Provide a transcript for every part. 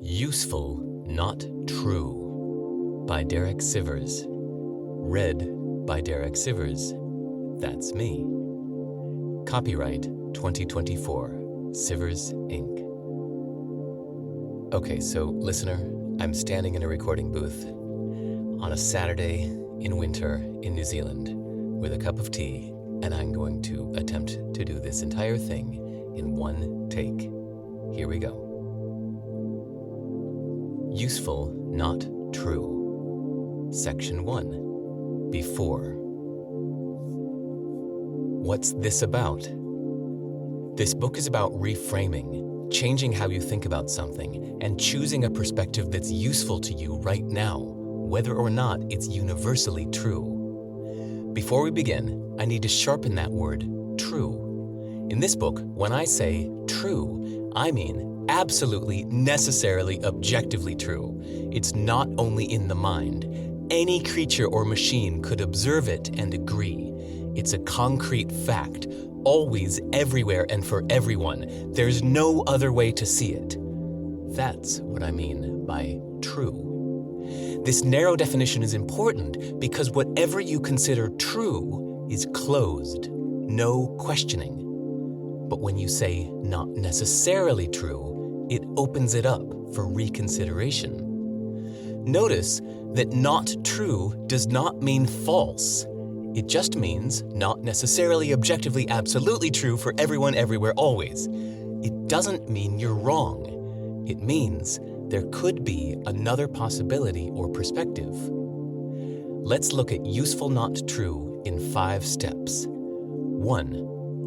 Useful, Not True by Derek Sivers. Read by Derek Sivers. That's me. Copyright 2024, Sivers, Inc. Okay, so listener, I'm standing in a recording booth on a Saturday in winter in New Zealand with a cup of tea, and I'm going to attempt to do this entire thing in one take. Here we go. Useful, Not True. Section 1. Before. What's this about? This book is about reframing, changing how you think about something, and choosing a perspective that's useful to you right now, whether or not it's universally true. Before we begin, I need to sharpen that word, true. In this book, when I say true, I mean absolutely, necessarily, objectively true. It's not only in the mind. Any creature or machine could observe it and agree. It's a concrete fact, always, everywhere, and for everyone. There's no other way to see it. That's what I mean by true. This narrow definition is important because whatever you consider true is closed, no questioning. But when you say not necessarily true, it opens it up for reconsideration. Notice that not true does not mean false. It just means not necessarily objectively absolutely true for everyone, everywhere, always. It doesn't mean you're wrong. It means there could be another possibility or perspective. Let's look at useful not true in 5 steps. 1.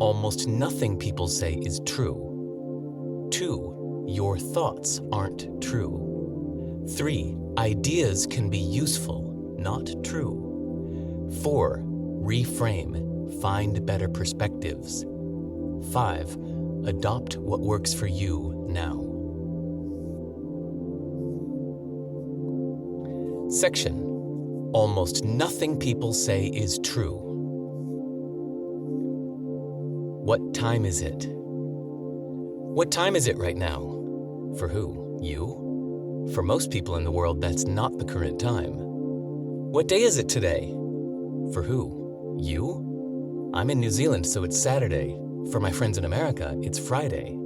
Almost nothing people say is true. 2. Your thoughts aren't true. 3. Ideas can be useful, not true. 4. Reframe, find better perspectives. 5. Adopt what works for you now. Section. Almost nothing people say is true. What time is it? What time is it right now? For who? You? For most people in the world, that's not the current time. What day is it today? For who? You? I'm in New Zealand, so it's Saturday. For my friends in America, it's Friday.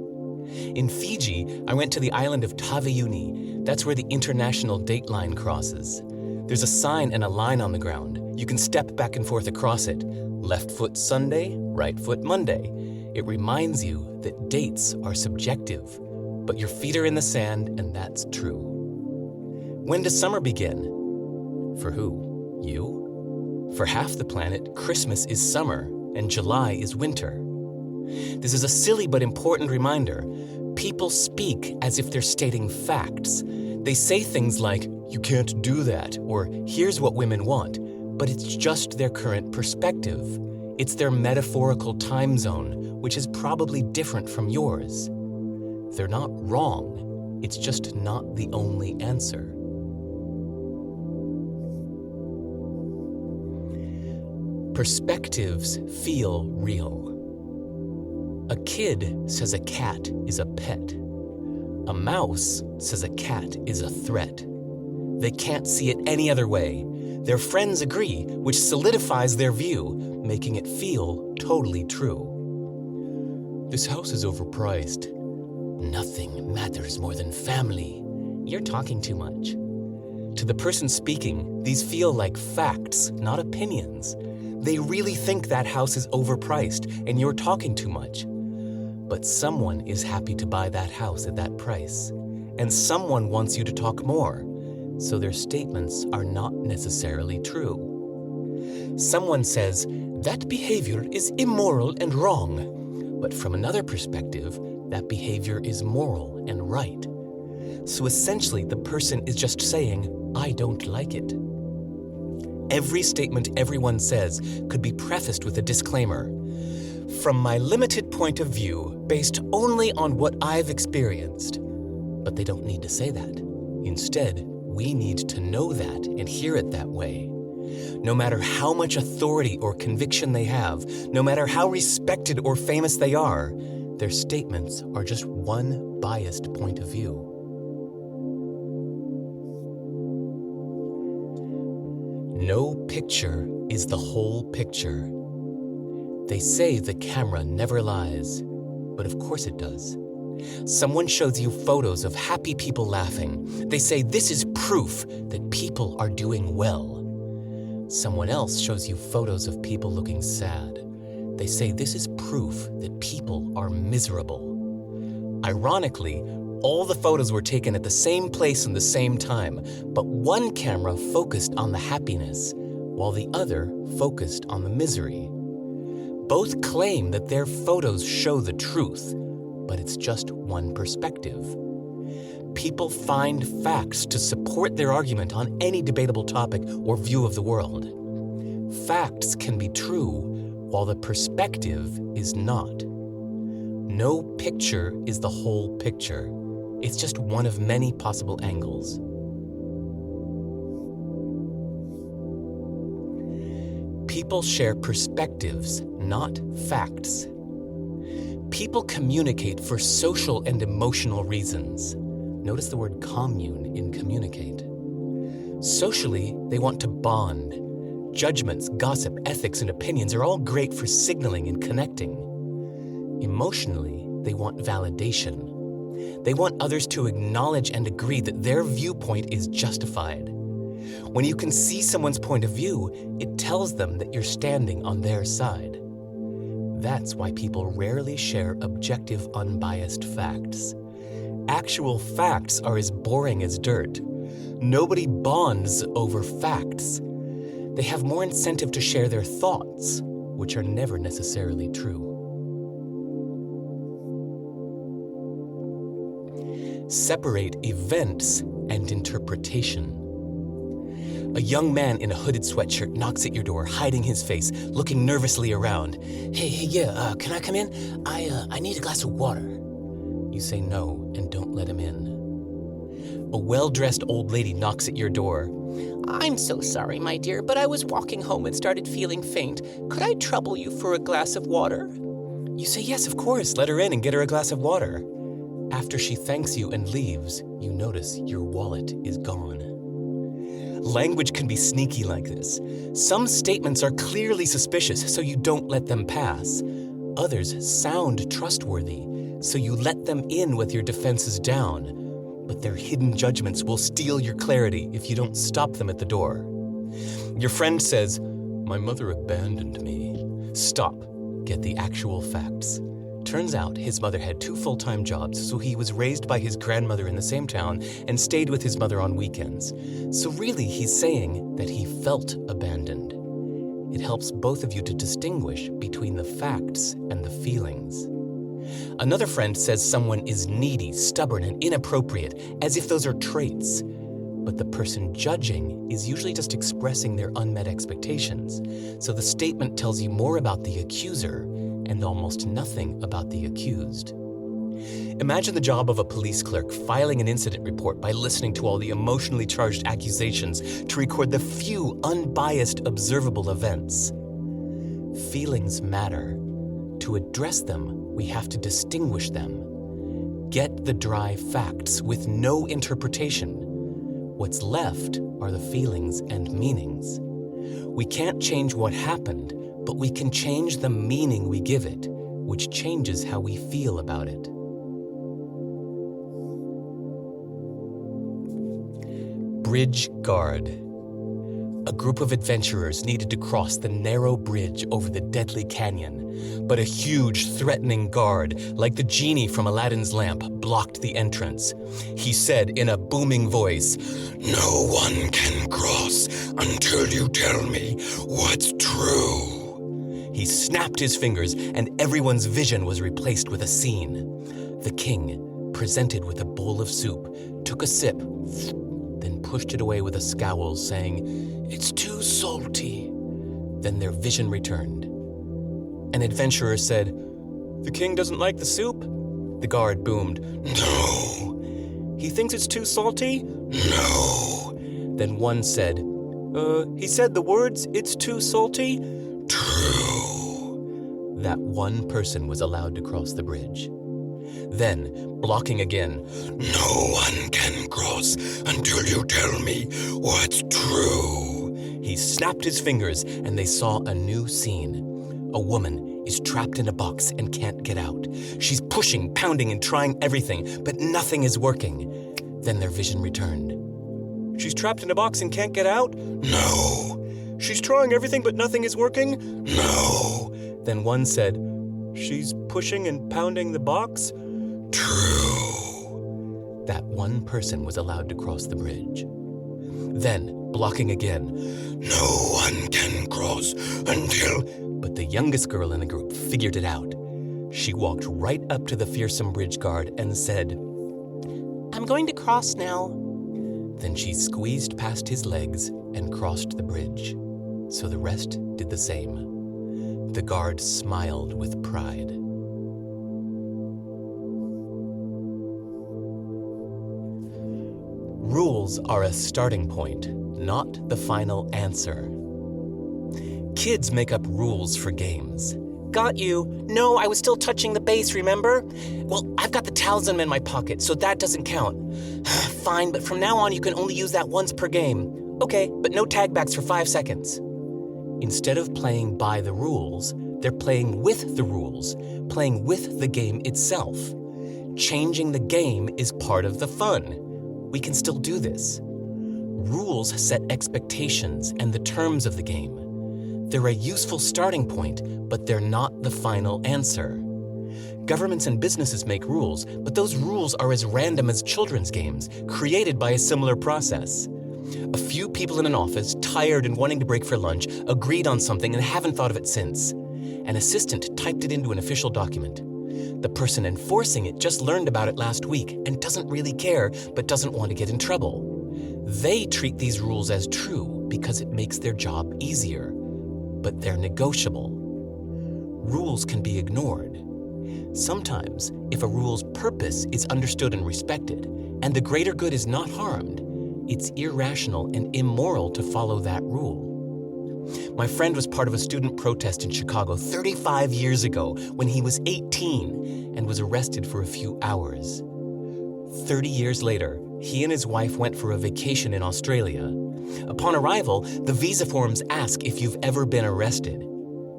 In Fiji, I went to the island of Taveuni. That's where the international date line crosses. There's a sign and a line on the ground. You can step back and forth across it. Left foot Sunday, right foot Monday. It reminds you that dates are subjective, but your feet are in the sand, and that's true. When does summer begin? For who? You? For half the planet, Christmas is summer, and July is winter. This is a silly but important reminder. People speak as if they're stating facts. They say things like, "You can't do that," or "Here's what women want," but it's just their current perspective. It's their metaphorical time zone, which is probably different from yours. They're not wrong, it's just not the only answer. Perspectives feel real. A kid says a cat is a pet. A mouse says a cat is a threat. They can't see it any other way. Their friends agree, which solidifies their view, making it feel totally true. This house is overpriced. Nothing matters more than family. You're talking too much. To the person speaking, these feel like facts, not opinions. They really think that house is overpriced and you're talking too much. But someone is happy to buy that house at that price, and someone wants you to talk more, so their statements are not necessarily true. Someone says, that behavior is immoral and wrong, but from another perspective, that behavior is moral and right. So essentially, the person is just saying, I don't like it. Every statement everyone says could be prefaced with a disclaimer. From my limited point of view, based only on what I've experienced. But they don't need to say that. Instead, we need to know that and hear it that way. No matter how much authority or conviction they have, no matter how respected or famous they are, their statements are just one biased point of view. No picture is the whole picture. They say the camera never lies, but of course it does. Someone shows you photos of happy people laughing. They say this is proof that people are doing well. Someone else shows you photos of people looking sad. They say this is proof that people are miserable. Ironically, all the photos were taken at the same place and the same time, but one camera focused on the happiness, while the other focused on the misery. Both claim that their photos show the truth, but it's just one perspective. People find facts to support their argument on any debatable topic or view of the world. Facts can be true, while the perspective is not. No picture is the whole picture. It's just one of many possible angles. People share perspectives, not facts. People communicate for social and emotional reasons. Notice the word commune in communicate. Socially, they want to bond. Judgments, gossip, ethics, and opinions are all great for signaling and connecting. Emotionally, they want validation. They want others to acknowledge and agree that their viewpoint is justified. When you can see someone's point of view, it tells them that you're standing on their side. That's why people rarely share objective, unbiased facts. Actual facts are as boring as dirt. Nobody bonds over facts. They have more incentive to share their thoughts, which are never necessarily true. Separate events and interpretation. A young man in a hooded sweatshirt knocks at your door, hiding his face, looking nervously around. Can I come in? I need a glass of water. You say no and don't let him in. A well-dressed old lady knocks at your door. I'm so sorry, my dear, but I was walking home and started feeling faint. Could I trouble you for a glass of water? You say yes, of course. Let her in and get her a glass of water. After she thanks you and leaves, you notice your wallet is gone. Language can be sneaky like this. Some statements are clearly suspicious, so you don't let them pass. Others sound trustworthy, so you let them in with your defenses down. But their hidden judgments will steal your clarity if you don't stop them at the door. Your friend says, "My mother abandoned me." Stop. Get the actual facts. Turns out his mother had 2 full-time jobs, so he was raised by his grandmother in the same town and stayed with his mother on weekends. So really, he's saying that he felt abandoned. It helps both of you to distinguish between the facts and the feelings. Another friend says someone is needy, stubborn, and inappropriate, as if those are traits. But the person judging is usually just expressing their unmet expectations, so the statement tells you more about the accuser and almost nothing about the accused. Imagine the job of a police clerk filing an incident report by listening to all the emotionally charged accusations to record the few unbiased observable events. Feelings matter. To address them, we have to distinguish them. Get the dry facts with no interpretation. What's left are the feelings and meanings. We can't change what happened, but we can change the meaning we give it, which changes how we feel about it. Bridge guard. A group of adventurers needed to cross the narrow bridge over the deadly canyon, but a huge, threatening guard, like the genie from Aladdin's lamp, blocked the entrance. He said in a booming voice, "No one can cross until you tell me what's true." He snapped his fingers, and everyone's vision was replaced with a scene. The king, presented with a bowl of soup, took a sip, then pushed it away with a scowl, saying, "It's too salty." Then their vision returned. An adventurer said, "The king doesn't like the soup?" The guard boomed, "No." "He thinks it's too salty?" "No." Then one said, he said the words, 'It's too salty'?" "True." That one person was allowed to cross the bridge. Then, blocking again, "No one can cross until you tell me what's true." He he snapped his fingers and they saw a new scene. A woman is trapped in a box and can't get out. She's pushing, pounding, and trying everything, but nothing is working. Then their vision returned. She's trapped in a box and can't get out? No. She's trying everything, but nothing is working? No. Then one said, she's pushing and pounding the box? True. That one person was allowed to cross the bridge. Then, blocking again, No one can cross until... but the youngest girl in the group figured it out. She walked right up to the fearsome bridge guard and said, I'm going to cross now. Then she squeezed past his legs and crossed the bridge. So the rest did the same. The guard smiled with pride. Rules are a starting point, not the final answer. Kids make up rules for games. Got you. No, I was still touching the base, remember? Well, I've got the talisman in my pocket, so that doesn't count. Fine, but from now on you can only use that once per game. Okay, but no tagbacks for 5 seconds. Instead of playing by the rules, they're playing with the rules, playing with the game itself. Changing the game is part of the fun. We can still do this. Rules set expectations and the terms of the game. They're a useful starting point, but they're not the final answer. Governments and businesses make rules, but those rules are as random as children's games, created by a similar process. A few people in an office, tired and wanting to break for lunch, agreed on something and haven't thought of it since. An assistant typed it into an official document. The person enforcing it just learned about it last week and doesn't really care, but doesn't want to get in trouble. They treat these rules as true because it makes their job easier, but they're negotiable. Rules can be ignored. Sometimes, if a rule's purpose is understood and respected, and the greater good is not harmed, it's irrational and immoral to follow that rule. My friend was part of a student protest in Chicago 35 years ago when he was 18 and was arrested for a few hours. 30 years later, he and his wife went for a vacation in Australia. Upon arrival, the visa forms ask if you've ever been arrested.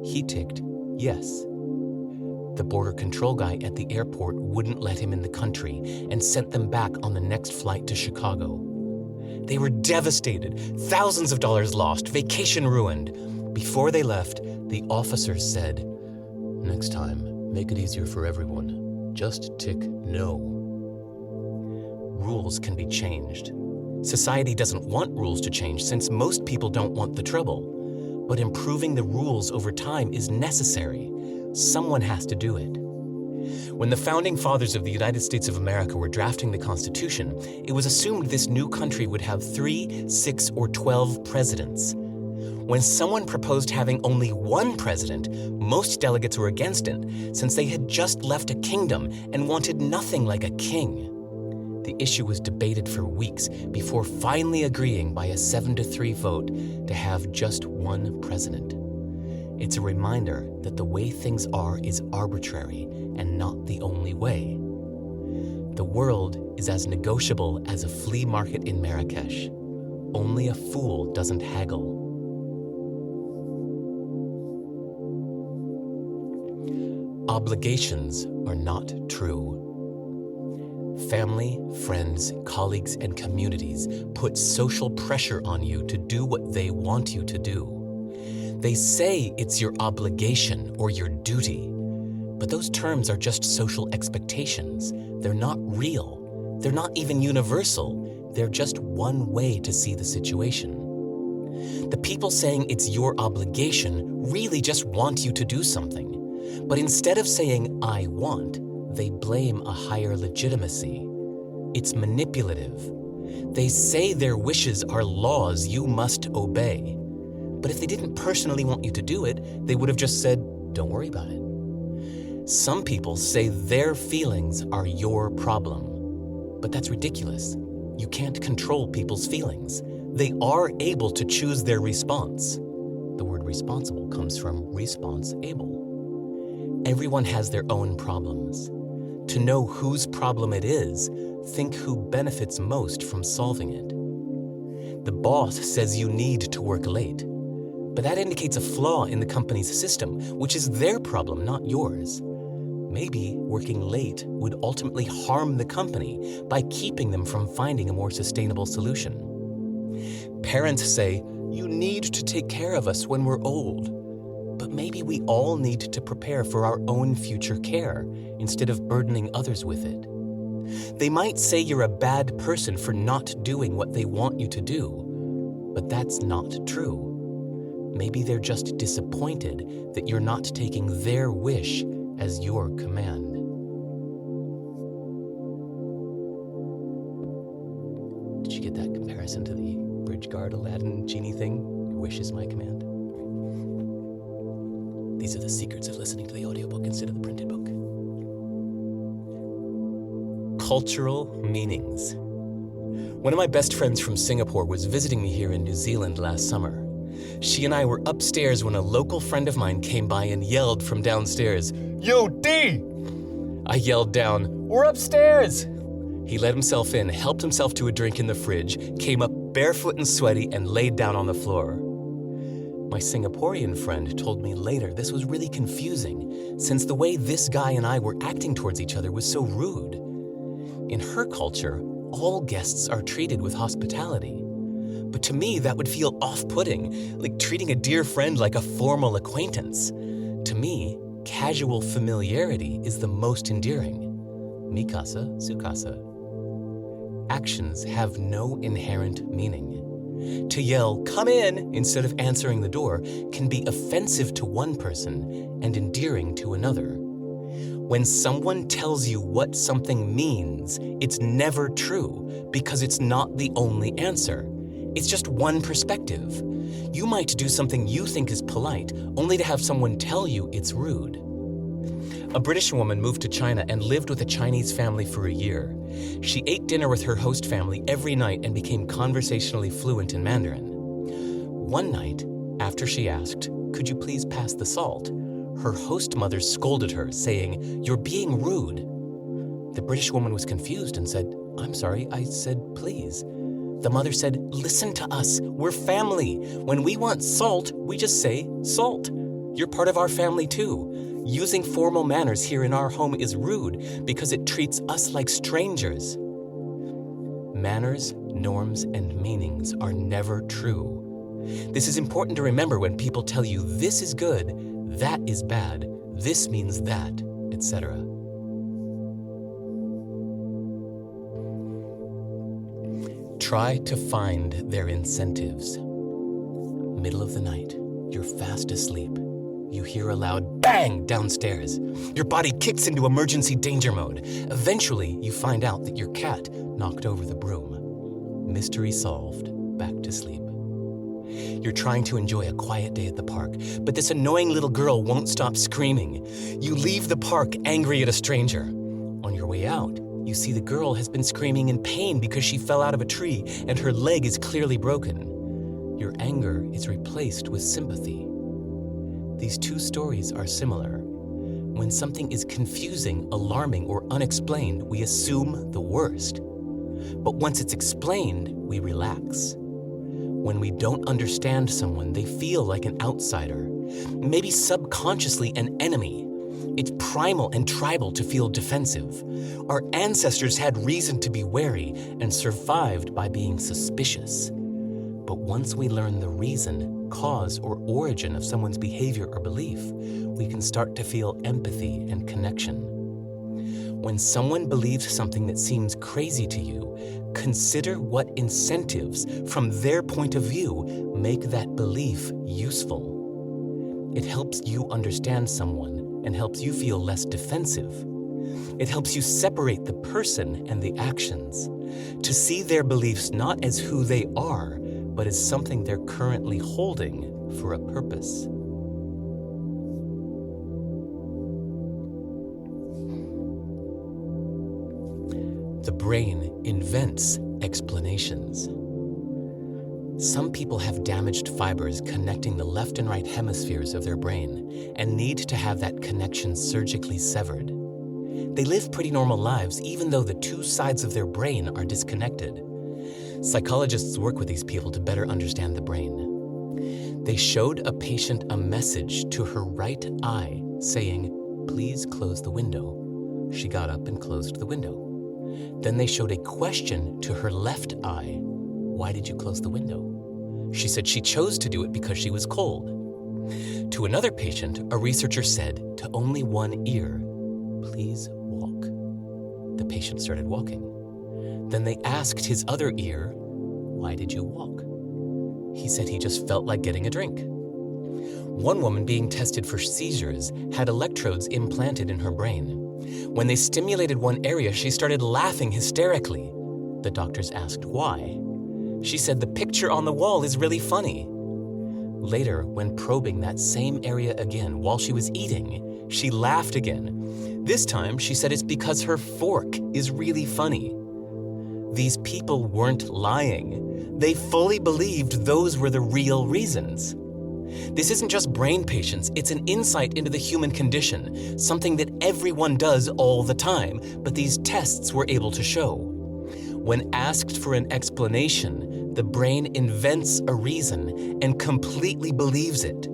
He ticked yes. The border control guy at the airport wouldn't let him in the country and sent them back on the next flight to Chicago. They were devastated, thousands of dollars lost, vacation ruined. Before they left, the officers said, "Next time, make it easier for everyone. Just tick no." Rules can be changed. Society doesn't want rules to change since most people don't want the trouble. But improving the rules over time is necessary. Someone has to do it. When the founding fathers of the United States of America were drafting the Constitution, it was assumed this new country would have 3, 6, or 12 presidents. When someone proposed having only one president, most delegates were against it, since they had just left a kingdom and wanted nothing like a king. The issue was debated for weeks before finally agreeing by a 7-3 vote to have just one president. It's a reminder that the way things are is arbitrary and not the only way. The world is as negotiable as a flea market in Marrakesh. Only a fool doesn't haggle. Obligations are not true. Family, friends, colleagues, and communities put social pressure on you to do what they want you to do. They say it's your obligation or your duty, but those terms are just social expectations. They're not real. They're not even universal. They're just one way to see the situation. The people saying it's your obligation really just want you to do something. But instead of saying, "I want," they blame a higher legitimacy. It's manipulative. They say their wishes are laws you must obey. But if they didn't personally want you to do it, they would have just said, "Don't worry about it." Some people say their feelings are your problem. But that's ridiculous. You can't control people's feelings. They are able to choose their response. The word responsible comes from response-able. Everyone has their own problems. To know whose problem it is, think who benefits most from solving it. The boss says you need to work late, but that indicates a flaw in the company's system, which is their problem, not yours. Maybe working late would ultimately harm the company by keeping them from finding a more sustainable solution. Parents say, you need to take care of us when we're old. But maybe we all need to prepare for our own future care instead of burdening others with it. They might say you're a bad person for not doing what they want you to do, but that's not true. Maybe they're just disappointed that you're not taking their wish as your command. Did you get that comparison to the Bridgeguard Aladdin genie thing? Your wish is my command. These are the secrets of listening to the audiobook instead of the printed book. Cultural meanings. One of my best friends from Singapore was visiting me here in New Zealand last summer. She and I were upstairs when a local friend of mine came by and yelled from downstairs, "Yo, D!" I yelled down, "We're upstairs!" He let himself in, helped himself to a drink in the fridge, came up barefoot and sweaty, and laid down on the floor. My Singaporean friend told me later this was really confusing, since the way this guy and I were acting towards each other was so rude. In her culture, all guests are treated with hospitality. But to me, that would feel off-putting, like treating a dear friend like a formal acquaintance. To me, casual familiarity is the most endearing. Mikasa, Tsukasa. Actions have no inherent meaning. To yell, "Come in," instead of answering the door can be offensive to one person and endearing to another. When someone tells you what something means, it's never true because it's not the only answer. It's just one perspective. You might do something you think is polite, only to have someone tell you it's rude. A British woman moved to China and lived with a Chinese family for a year. She ate dinner with her host family every night and became conversationally fluent in Mandarin. One night, after she asked, "Could you please pass the salt?" her host mother scolded her, saying, "You're being rude." The British woman was confused and said, "I'm sorry, I said please." The mother said, "Listen to us, we're family. When we want salt, we just say salt. You're part of our family too. Using formal manners here in our home is rude because it treats us like strangers." Manners, norms, and meanings are never true. This is important to remember when people tell you this is good, that is bad, this means that, etc. Try to find their incentives. Middle of the night, you're fast asleep. You hear a loud bang downstairs. Your body kicks into emergency danger mode. Eventually, you find out that your cat knocked over the broom. Mystery solved. Back to sleep. You're trying to enjoy a quiet day at the park, but this annoying little girl won't stop screaming. You leave the park angry at a stranger. On your way out, you see the girl has been screaming in pain because she fell out of a tree and her leg is clearly broken. Your anger is replaced with sympathy. These two stories are similar. When something is confusing, alarming, or unexplained, we assume the worst. But once it's explained, we relax. When we don't understand someone, they feel like an outsider, maybe subconsciously an enemy. It's primal and tribal to feel defensive. Our ancestors had reason to be wary and survived by being suspicious. But once we learn the reason, cause, or origin of someone's behavior or belief, we can start to feel empathy and connection. When someone believes something that seems crazy to you, consider what incentives, from their point of view, make that belief useful. It helps you understand someone and helps you feel less defensive. It helps you separate the person and the actions, to see their beliefs not as who they are, but as something they're currently holding for a purpose. The brain invents explanations. Some people have damaged fibers connecting the left and right hemispheres of their brain and need to have that connection surgically severed. They live pretty normal lives even though the two sides of their brain are disconnected. Psychologists work with these people to better understand the brain. They showed a patient a message to her right eye saying, "Please close the window." She got up and closed the window. Then they showed a question to her left eye. "Why did you close the window?" She said she chose to do it because she was cold. To another patient, a researcher said to only one ear, "Please walk." The patient started walking. Then they asked his other ear, "Why did you walk?" He said he just felt like getting a drink. One woman being tested for seizures had electrodes implanted in her brain. When they stimulated one area, she started laughing hysterically. The doctors asked why. She said the picture on the wall is really funny. Later, when probing that same area again while she was eating, she laughed again. This time, she said it's because her fork is really funny. These people weren't lying. They fully believed those were the real reasons. This isn't just brain patients, it's an insight into the human condition, something that everyone does all the time, but these tests were able to show. When asked for an explanation, the brain invents a reason and completely believes it.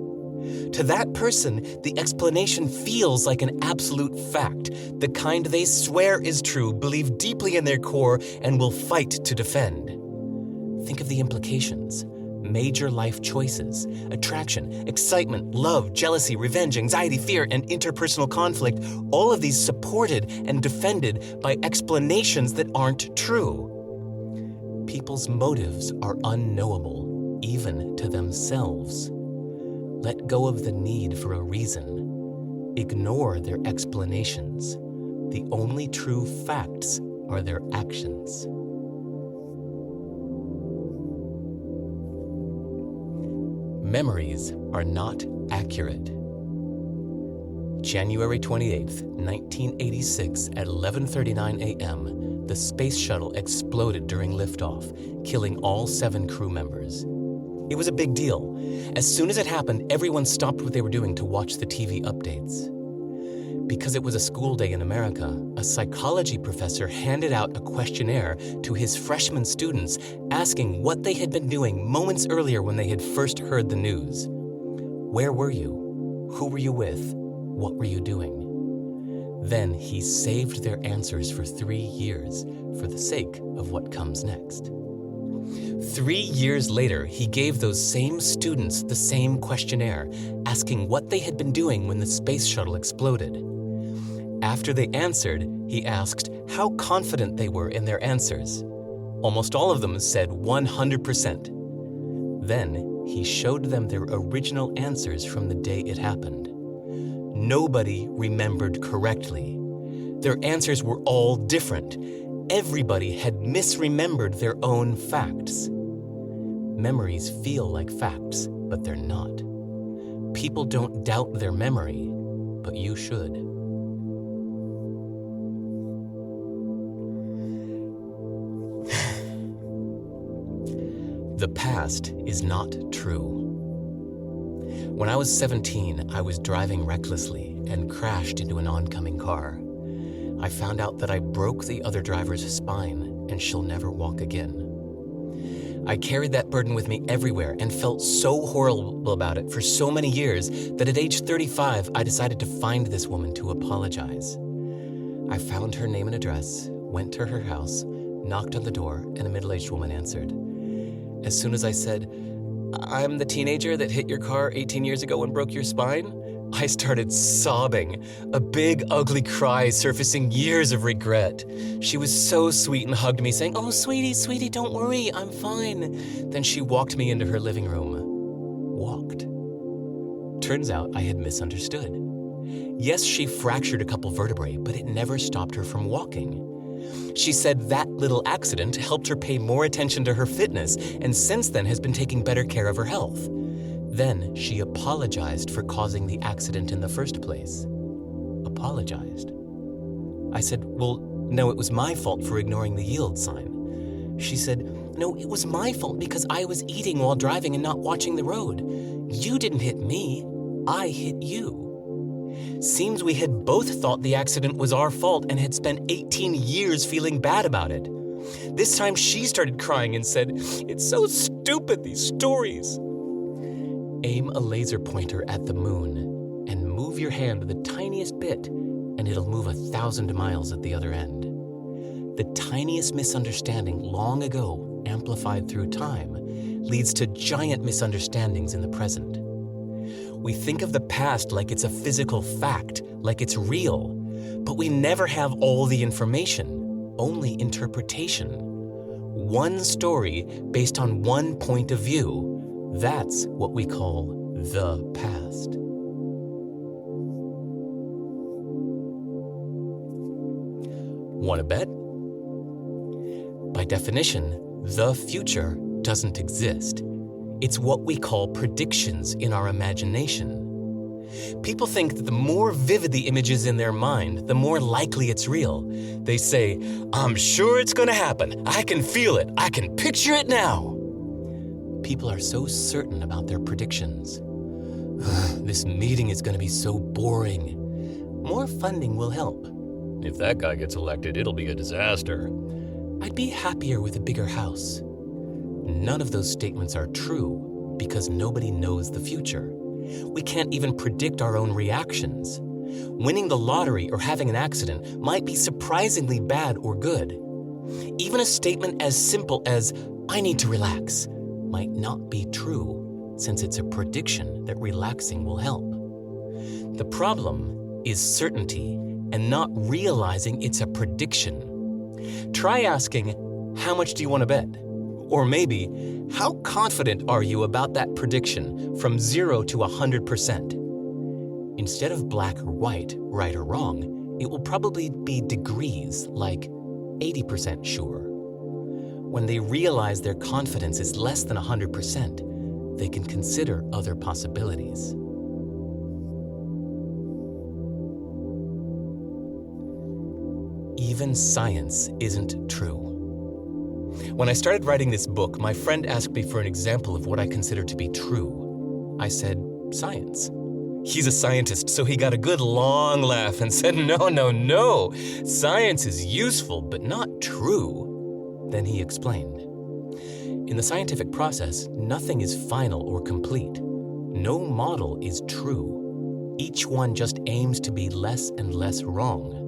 To that person, the explanation feels like an absolute fact, the kind they swear is true, believe deeply in their core, and will fight to defend. Think of the implications. Major life choices, attraction, excitement, love, jealousy, revenge, anxiety, fear, and interpersonal conflict, all of these supported and defended by explanations that aren't true. People's motives are unknowable, even to themselves. Let go of the need for a reason. Ignore their explanations. The only true facts are their actions. Memories are not accurate. January 28, 1986 at 11:39 a.m., the space shuttle exploded during liftoff, killing all 7 crew members. It was a big deal. As soon as it happened, everyone stopped what they were doing to watch the TV updates. Because it was a school day in America, a psychology professor handed out a questionnaire to his freshman students asking what they had been doing moments earlier when they had first heard the news. Where were you? Who were you with? What were you doing? Then he saved their answers for 3 years for the sake of what comes next. 3 years later, he gave those same students the same questionnaire, asking what they had been doing when the space shuttle exploded. After they answered, he asked how confident they were in their answers. Almost all of them said 100%. Then he showed them their original answers from the day it happened. Nobody remembered correctly. Their answers were all different. Everybody had misremembered their own facts. Memories feel like facts, but they're not. People don't doubt their memory, but you should. The past is not true. When I was 17, I was driving recklessly and crashed into an oncoming car. I found out that I broke the other driver's spine and she'll never walk again. I carried that burden with me everywhere and felt so horrible about it for so many years that at age 35, I decided to find this woman to apologize. I found her name and address, went to her house, knocked on the door, and a middle-aged woman answered. As soon as I said, "I'm the teenager that hit your car 18 years ago and broke your spine," I started sobbing, a big, ugly cry surfacing years of regret. She was so sweet and hugged me, saying, "Oh, sweetie, don't worry, I'm fine." Then she walked me into her living room. Walked. Turns out I had misunderstood. Yes, she fractured a couple vertebrae, but it never stopped her from walking. She said that little accident helped her pay more attention to her fitness, and since then has been taking better care of her health. Then she apologized for causing the accident in the first place. Apologized. I said, "Well, no, it was my fault for ignoring the yield sign." She said, "No, it was my fault because I was eating while driving and not watching the road. You didn't hit me, I hit you." Seems we had both thought the accident was our fault and had spent 18 years feeling bad about it. This time she started crying and said, "It's so stupid, these stories." Aim a laser pointer at the moon and move your hand the tiniest bit, and it'll move 1,000 miles at the other end. The tiniest misunderstanding long ago, amplified through time, leads to giant misunderstandings in the present. We think of the past like it's a physical fact, like it's real, but we never have all the information, only interpretation. One story based on one point of view, that's what we call the past. Want to bet? By definition, the future doesn't exist. It's what we call predictions in our imagination. People think that the more vivid the image is in their mind, the more likely it's real. They say, "I'm sure it's going to happen. I can feel it. I can picture it now." People are so certain about their predictions. This meeting is going to be so boring. More funding will help. If that guy gets elected, it'll be a disaster. I'd be happier with a bigger house. None of those statements are true because nobody knows the future. We can't even predict our own reactions. Winning the lottery or having an accident might be surprisingly bad or good. Even a statement as simple as, "I need to relax," might not be true, since it's a prediction that relaxing will help. The problem is certainty and not realizing it's a prediction. Try asking, "How much do you want to bet?" Or maybe, "How confident are you about that prediction from 0 to 100%? Instead of black or white, right or wrong, it will probably be degrees, like 80% sure. When they realize their confidence is less than 100%, they can consider other possibilities. Even science isn't true. When I started writing this book, my friend asked me for an example of what I consider to be true. I said, "Science." He's a scientist, so he got a good long laugh and said, No. Science is useful, but not true." Then he explained. In the scientific process, nothing is final or complete. No model is true. Each one just aims to be less and less wrong.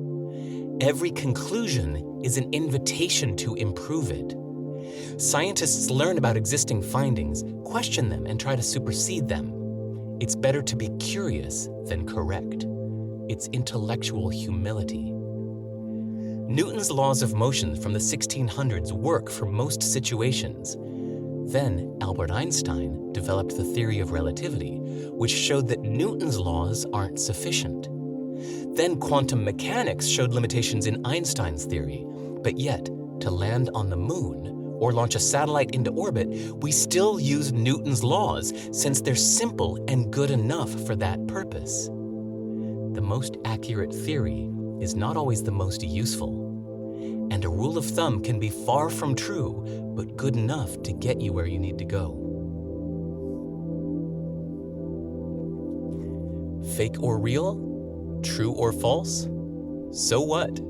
Every conclusion is an invitation to improve it. Scientists learn about existing findings, question them, and try to supersede them. It's better to be curious than correct. It's intellectual humility. Newton's laws of motion from the 1600s work for most situations. Then Albert Einstein developed the theory of relativity, which showed that Newton's laws aren't sufficient. Then quantum mechanics showed limitations in Einstein's theory, but yet, to land on the moon or launch a satellite into orbit, we still use Newton's laws since they're simple and good enough for that purpose. The most accurate theory is not always the most useful, and a rule of thumb can be far from true, but good enough to get you where you need to go. Fake or real? True or false? So what?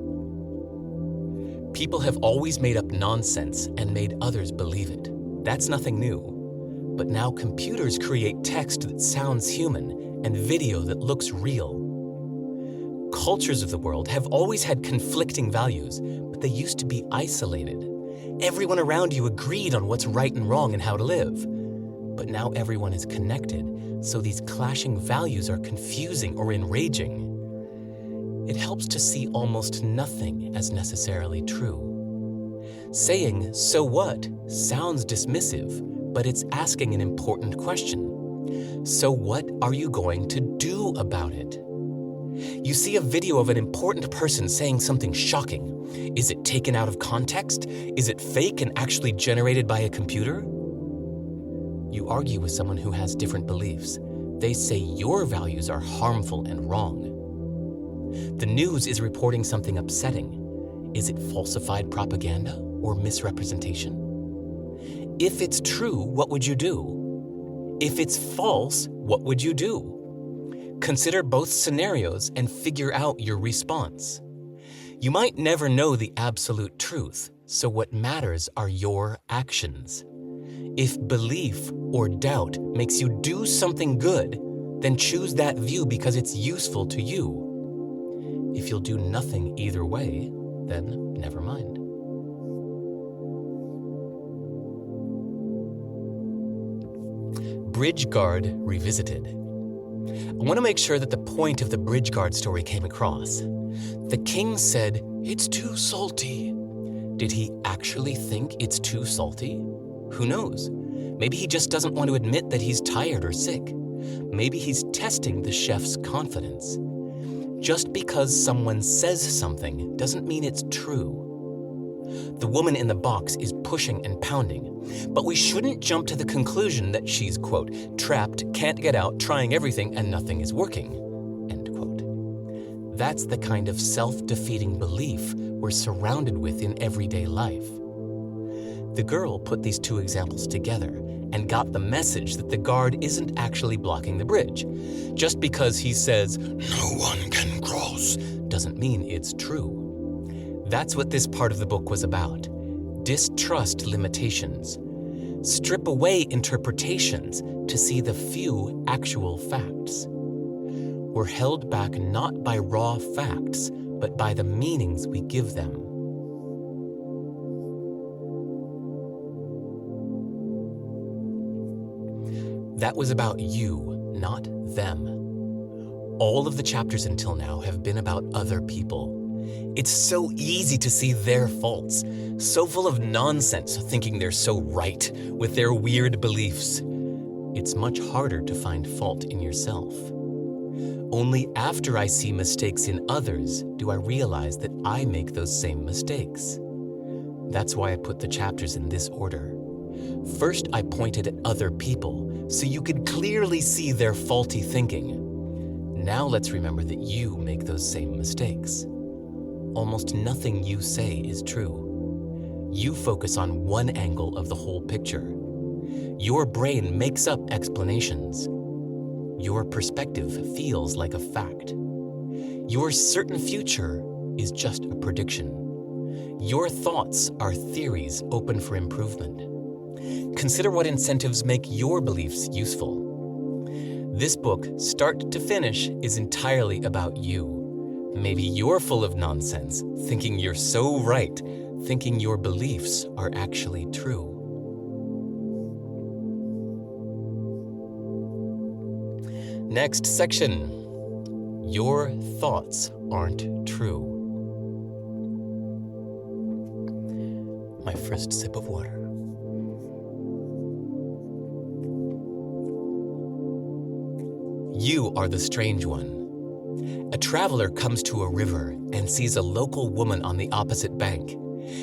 People have always made up nonsense and made others believe it. That's nothing new. But now computers create text that sounds human and video that looks real. Cultures of the world have always had conflicting values, but they used to be isolated. Everyone around you agreed on what's right and wrong and how to live. But now everyone is connected, so these clashing values are confusing or enraging. It helps to see almost nothing as necessarily true. Saying, "So what?" sounds dismissive, but it's asking an important question. So what are you going to do about it? You see a video of an important person saying something shocking. Is it taken out of context? Is it fake and actually generated by a computer? You argue with someone who has different beliefs. They say your values are harmful and wrong. The news is reporting something upsetting. Is it falsified propaganda or misrepresentation? If it's true, what would you do? If it's false, what would you do? Consider both scenarios and figure out your response. You might never know the absolute truth, So what matters are your actions. If belief or doubt makes you do something good, then choose that view because it's useful to you. If you'll do nothing either way, then never mind. Bridge Guard Revisited. I want to make sure that the point of the Bridge Guard story came across. The king said, "It's too salty." Did he actually think it's too salty? Who knows? Maybe he just doesn't want to admit that he's tired or sick. Maybe he's testing the chef's confidence. Just because someone says something doesn't mean it's true. The woman in the box is pushing and pounding, but we shouldn't jump to the conclusion that she's, quote, trapped, can't get out, trying everything, and nothing is working, end quote. That's the kind of self-defeating belief we're surrounded with in everyday life. The girl put these two examples together and got the message that the guard isn't actually blocking the bridge. Just because he says, "No one can cross," doesn't mean it's true. That's what this part of the book was about. Distrust limitations. Strip away interpretations to see the few actual facts. We're held back not by raw facts, but by the meanings we give them. That was about you, not them. All of the chapters until now have been about other people. It's so easy to see their faults, so full of nonsense thinking they're so right with their weird beliefs. It's much harder to find fault in yourself. Only after I see mistakes in others do I realize that I make those same mistakes. That's why I put the chapters in this order. First, I pointed at other people so you could clearly see their faulty thinking. Now let's remember that you make those same mistakes. Almost nothing you say is true. You focus on one angle of the whole picture. Your brain makes up explanations. Your perspective feels like a fact. Your certain future is just a prediction. Your thoughts are theories open for improvement. Consider what incentives make your beliefs useful. This book, start to finish, is entirely about you. Maybe you're full of nonsense, thinking you're so right, thinking your beliefs are actually true. Next section. Your thoughts aren't true. My first sip of water. You are the strange one. A traveler comes to a river and sees a local woman on the opposite bank.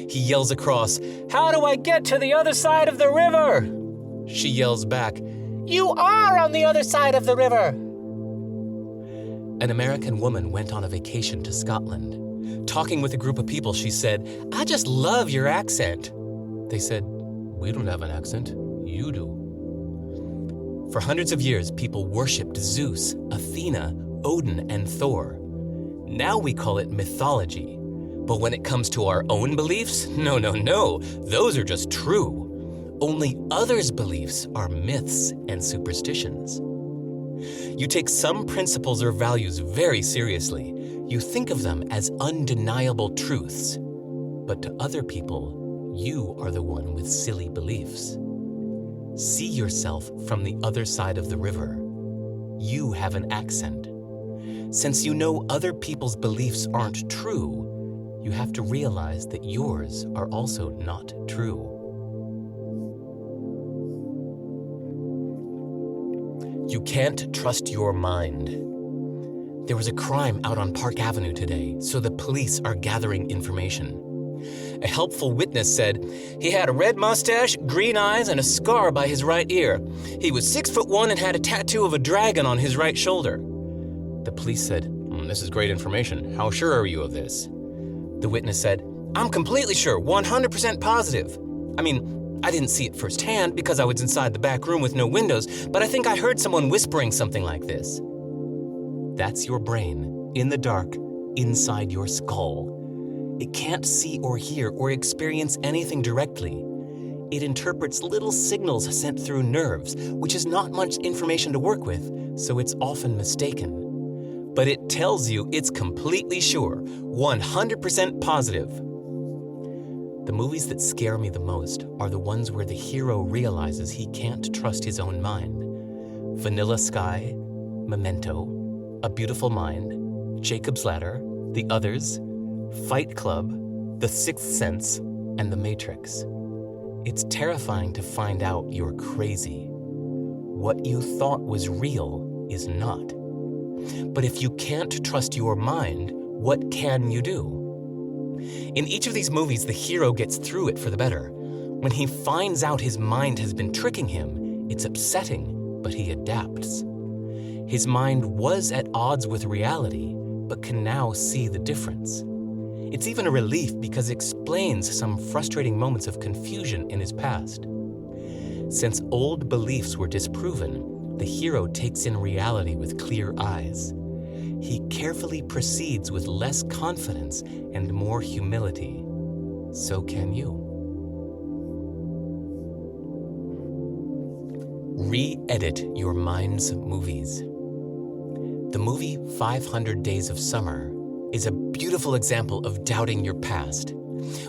He yells across, "How do I get to the other side of the river?" She yells back, "You are on the other side of the river." An American woman went on a vacation to Scotland. Talking with a group of people, she said, "I just love your accent." They said, "We don't have an accent, you do." For hundreds of years, people worshipped Zeus, Athena, Odin, and Thor. Now we call it mythology. But when it comes to our own beliefs, no, those are just true. Only others' beliefs are myths and superstitions. You take some principles or values very seriously. You think of them as undeniable truths. But to other people, you are the one with silly beliefs. See yourself from the other side of the river. You have an accent. Since you know other people's beliefs aren't true, you have to realize that yours are also not true. You can't trust your mind. There was a crime out on Park Avenue today, so the police are gathering information. A helpful witness said, "He had a red mustache, green eyes, and a scar by his right ear. He was 6'1" and had a tattoo of a dragon on his right shoulder." The police said, "This is great information. How sure are you of this?" The witness said, "I'm completely sure, 100% positive. I mean, I didn't see it firsthand because I was inside the back room with no windows, but I think I heard someone whispering something like this." That's your brain, in the dark, inside your skull. It can't see or hear or experience anything directly. It interprets little signals sent through nerves, which is not much information to work with, so it's often mistaken. But it tells you it's completely sure, 100% positive. The movies that scare me the most are the ones where the hero realizes he can't trust his own mind. Vanilla Sky, Memento, A Beautiful Mind, Jacob's Ladder, The Others, Fight Club, The Sixth Sense, and The Matrix. It's terrifying to find out you're crazy. What you thought was real is not. But if you can't trust your mind, what can you do? In each of these movies, the hero gets through it for the better. When he finds out his mind has been tricking him, it's upsetting, but he adapts. His mind was at odds with reality, but can now see the difference. It's even a relief because it explains some frustrating moments of confusion in his past. Since old beliefs were disproven, the hero takes in reality with clear eyes. He carefully proceeds with less confidence and more humility. So can you. Re-edit your mind's movies. The movie 500 Days of Summer is a beautiful example of doubting your past.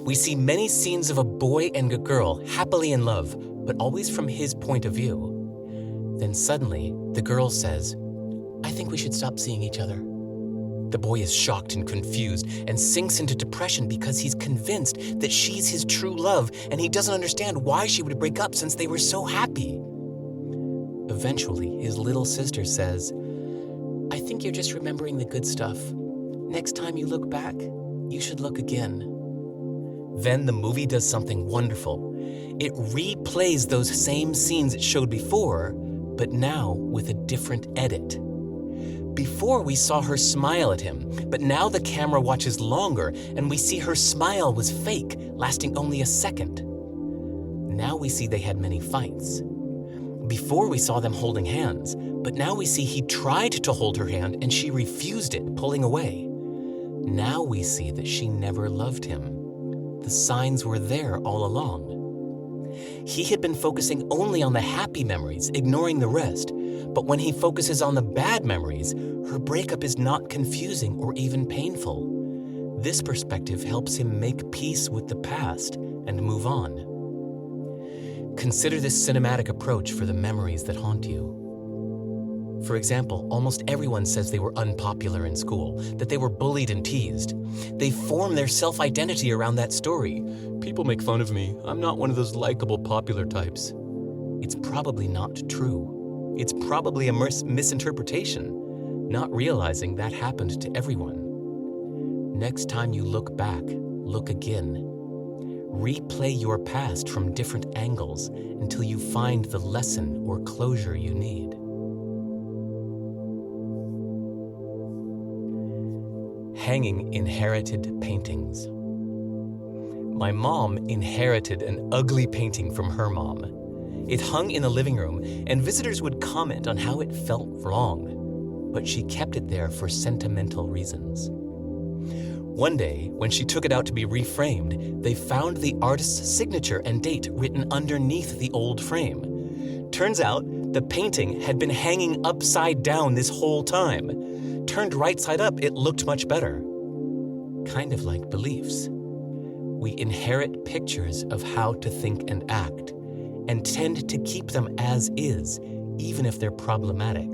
We see many scenes of a boy and a girl happily in love, but always from his point of view. Then suddenly, the girl says, "I think we should stop seeing each other." The boy is shocked and confused and sinks into depression because he's convinced that she's his true love and he doesn't understand why she would break up since they were so happy. Eventually, his little sister says, "I think you're just remembering the good stuff. Next time you look back, you should look again." Then the movie does something wonderful. It replays those same scenes it showed before, but now with a different edit. Before we saw her smile at him, but now the camera watches longer and we see her smile was fake, lasting only a second. Now we see they had many fights. Before we saw them holding hands, but now we see he tried to hold her hand and she refused it, pulling away. Now we see that she never loved him. The signs were there all along. He had been focusing only on the happy memories, ignoring the rest. But when he focuses on the bad memories, her breakup is not confusing or even painful. This perspective helps him make peace with the past and move on. Consider this cinematic approach for the memories that haunt you. For example, almost everyone says they were unpopular in school, that they were bullied and teased. They form their self-identity around that story. People make fun of me. I'm not one of those likable popular types. It's probably not true. It's probably a misinterpretation, not realizing that happened to everyone. Next time you look back, look again. Replay your past from different angles until you find the lesson or closure you need. Hanging inherited paintings. My mom inherited an ugly painting from her mom. It hung in the living room, and visitors would comment on how it felt wrong, but she kept it there for sentimental reasons. One day, when she took it out to be reframed, they found the artist's signature and date written underneath the old frame. Turns out, the painting had been hanging upside down this whole time. Turned right side up, it looked much better. Kind of like beliefs. We inherit pictures of how to think and act, and tend to keep them as is, even if they're problematic.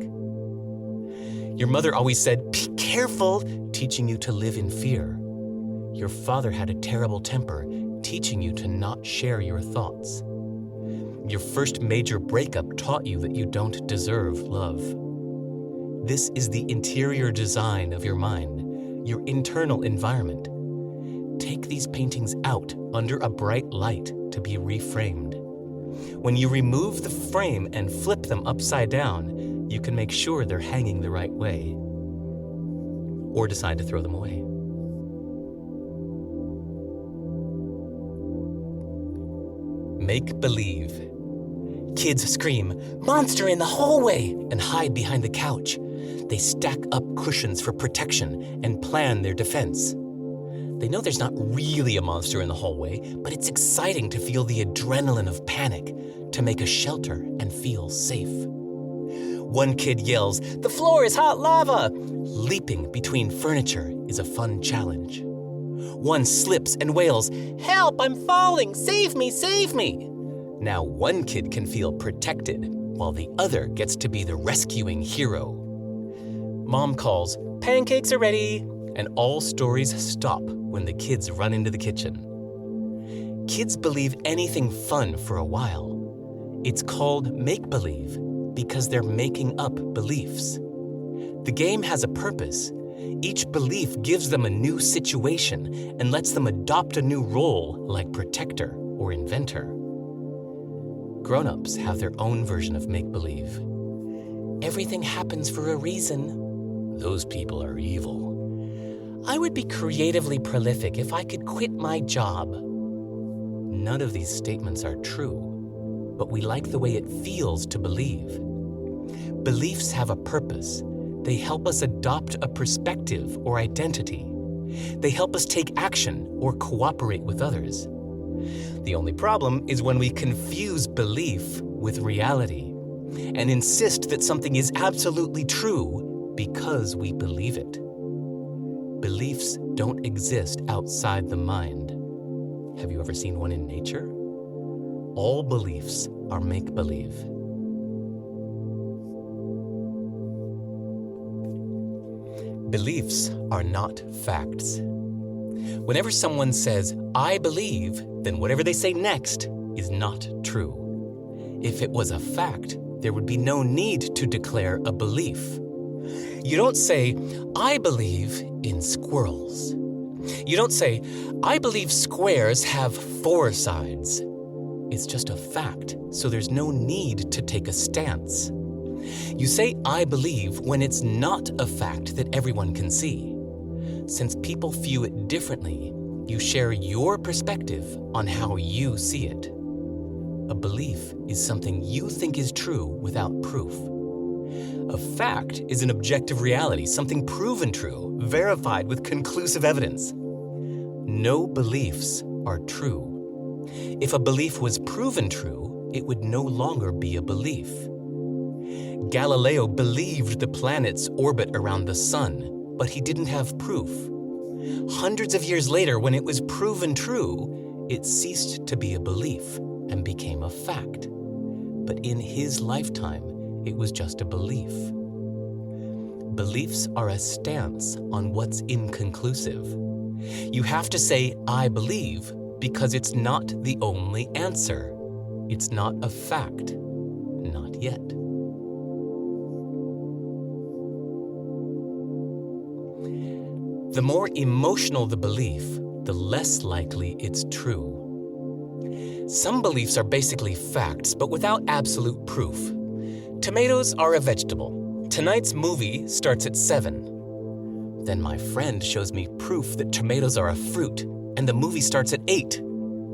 Your mother always said, "Be careful," teaching you to live in fear. Your father had a terrible temper, teaching you to not share your thoughts. Your first major breakup taught you that you don't deserve love. This is the interior design of your mind, your internal environment. Take these paintings out under a bright light to be reframed. When you remove the frame and flip them upside down, you can make sure they're hanging the right way. Or decide to throw them away. Make believe. Kids scream, "Monster in the hallway!" and hide behind the couch. They stack up cushions for protection and plan their defense. They know there's not really a monster in the hallway, but it's exciting to feel the adrenaline of panic, to make a shelter and feel safe. One kid yells, "The floor is hot lava!" Leaping between furniture is a fun challenge. One slips and wails, "Help, I'm falling! Save me, save me!" Now one kid can feel protected, while the other gets to be the rescuing hero. Mom calls, "Pancakes are ready!" And all stories stop when the kids run into the kitchen. Kids believe anything fun for a while. It's called make-believe because they're making up beliefs. The game has a purpose. Each belief gives them a new situation and lets them adopt a new role like protector or inventor. Grown-ups have their own version of make-believe. Everything happens for a reason. Those people are evil. I would be creatively prolific if I could quit my job. None of these statements are true, but we like the way it feels to believe. Beliefs have a purpose. They help us adopt a perspective or identity. They help us take action or cooperate with others. The only problem is when we confuse belief with reality and insist that something is absolutely true because we believe it. Beliefs don't exist outside the mind. Have you ever seen one in nature? All beliefs are make-believe. Beliefs are not facts. Whenever someone says, "I believe," then whatever they say next is not true. If it was a fact, there would be no need to declare a belief. You don't say, "I believe in squirrels." You don't say, "I believe squares have 4 sides." It's just a fact, so there's no need to take a stance. You say, "I believe," when it's not a fact that everyone can see. Since people view it differently, you share your perspective on how you see it. A belief is something you think is true without proof. A fact is an objective reality, something proven true, verified with conclusive evidence. No beliefs are true. If a belief was proven true, it would no longer be a belief. Galileo believed the planets orbit around the sun, but he didn't have proof. Hundreds of years later, when it was proven true, it ceased to be a belief and became a fact. But in his lifetime, it was just a belief. Beliefs are a stance on what's inconclusive. You have to say, "I believe," because it's not the only answer. It's not a fact. Not yet. The more emotional the belief, the less likely it's true. Some beliefs are basically facts, but without absolute proof. Tomatoes are a vegetable. Tonight's movie starts at 7. Then my friend shows me proof that tomatoes are a fruit, and the movie starts at 8.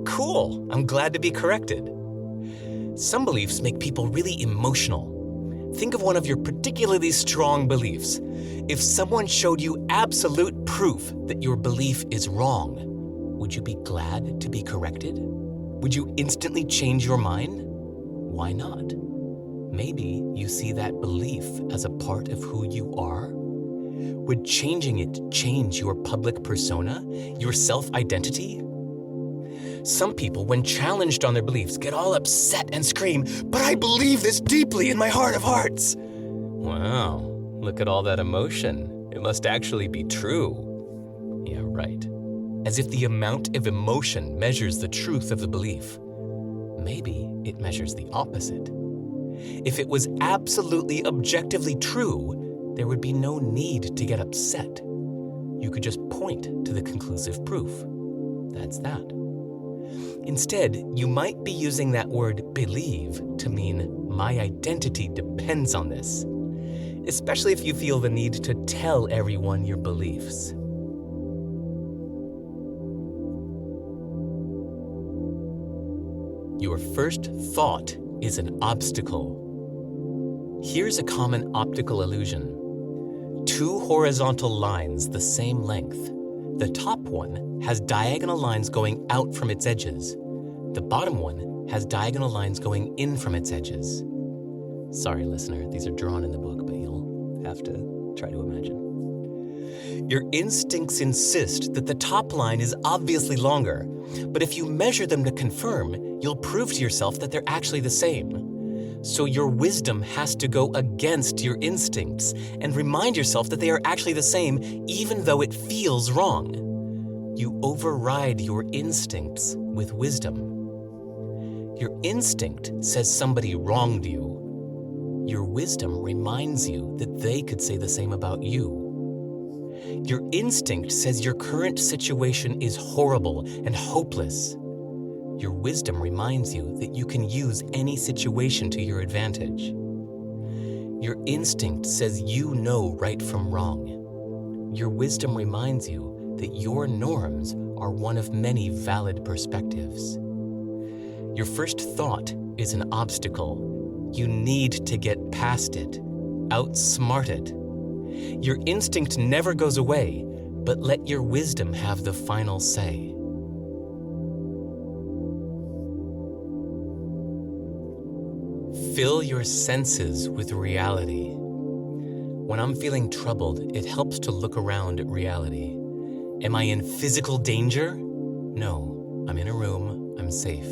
Cool, I'm glad to be corrected. Some beliefs make people really emotional. Think of one of your particularly strong beliefs. If someone showed you absolute proof that your belief is wrong, would you be glad to be corrected? Would you instantly change your mind? Why not? Maybe you see that belief as a part of who you are? Would changing it change your public persona, your self-identity? Some people, when challenged on their beliefs, get all upset and scream, "But I believe this deeply in my heart of hearts." Wow, look at all that emotion. It must actually be true. Yeah, right. As if the amount of emotion measures the truth of the belief. Maybe it measures the opposite. If it was absolutely objectively true, there would be no need to get upset. You could just point to the conclusive proof. That's that. Instead, you might be using that word believe to mean my identity depends on this, especially if you feel the need to tell everyone your beliefs. Your first thought is an obstacle. Here's a common optical illusion. 2 horizontal lines the same length, The top one has diagonal lines going out from its edges. The bottom one has diagonal lines going in from its edges. Sorry, listener, these are drawn in the book, but you'll have to try to imagine. Your instincts insist that the top line is obviously longer, but if you measure them to confirm, you'll prove to yourself that they're actually the same. So your wisdom has to go against your instincts and remind yourself that they are actually the same, even though it feels wrong. You override your instincts with wisdom. Your instinct says somebody wronged you. Your wisdom reminds you that they could say the same about you. Your instinct says your current situation is horrible and hopeless. Your wisdom reminds you that you can use any situation to your advantage. Your instinct says you know right from wrong. Your wisdom reminds you that your norms are one of many valid perspectives. Your first thought is an obstacle. You need to get past it, outsmart it. Your instinct never goes away, but let your wisdom have the final say. Fill your senses with reality. When I'm feeling troubled, it helps to look around at reality. Am I in physical danger? No, I'm in a room, I'm safe.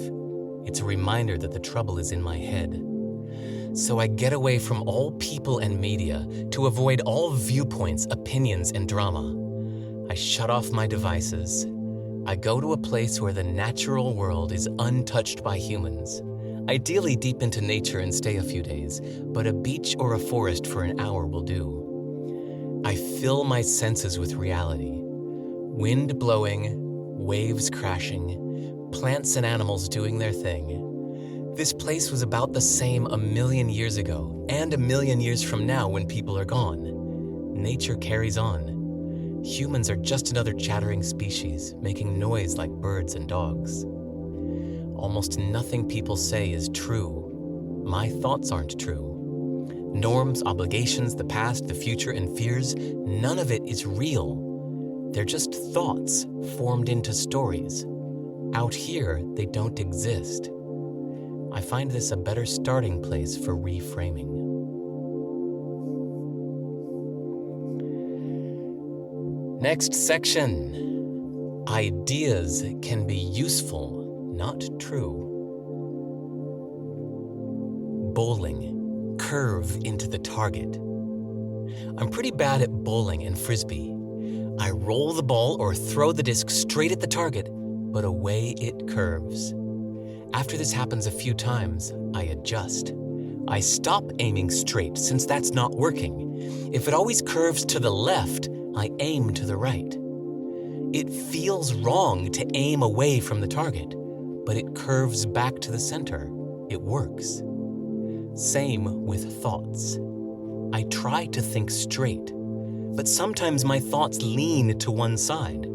It's a reminder that the trouble is in my head. So I get away from all people and media to avoid all viewpoints, opinions, and drama. I shut off my devices. I go to a place where the natural world is untouched by humans. Ideally deep into nature and stay a few days, but a beach or a forest for an hour will do. I fill my senses with reality. Wind blowing, waves crashing, plants and animals doing their thing. This place was about the same 1,000,000 years ago and 1,000,000 years from now when people are gone. Nature carries on. Humans are just another chattering species, making noise like birds and dogs. Almost nothing people say is true. My thoughts aren't true. Norms, obligations, the past, the future, and fears, none of it is real. They're just thoughts formed into stories. Out here, they don't exist. I find this a better starting place for reframing. Next section. Ideas can be useful, not true. Bowling. Curve into the target. I'm pretty bad at bowling and frisbee. I roll the ball or throw the disc straight at the target, but away it curves. After this happens a few times, I adjust. I stop aiming straight since that's not working. If it always curves to the left, I aim to the right. It feels wrong to aim away from the target, but it curves back to the center. It works. Same with thoughts. I try to think straight, but sometimes my thoughts lean to one side.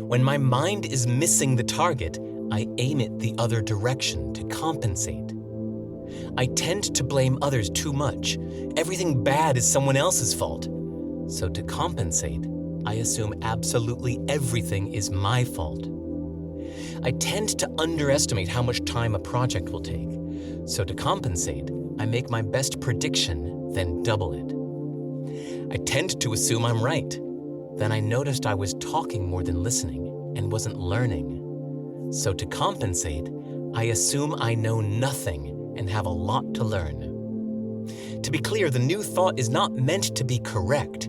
When my mind is missing the target, I aim it the other direction to compensate. I tend to blame others too much. Everything bad is someone else's fault. So to compensate, I assume absolutely everything is my fault. I tend to underestimate how much time a project will take. So to compensate, I make my best prediction, then double it. I tend to assume I'm right. Then I noticed I was talking more than listening and wasn't learning. So to compensate, I assume I know nothing and have a lot to learn. To be clear, the new thought is not meant to be correct.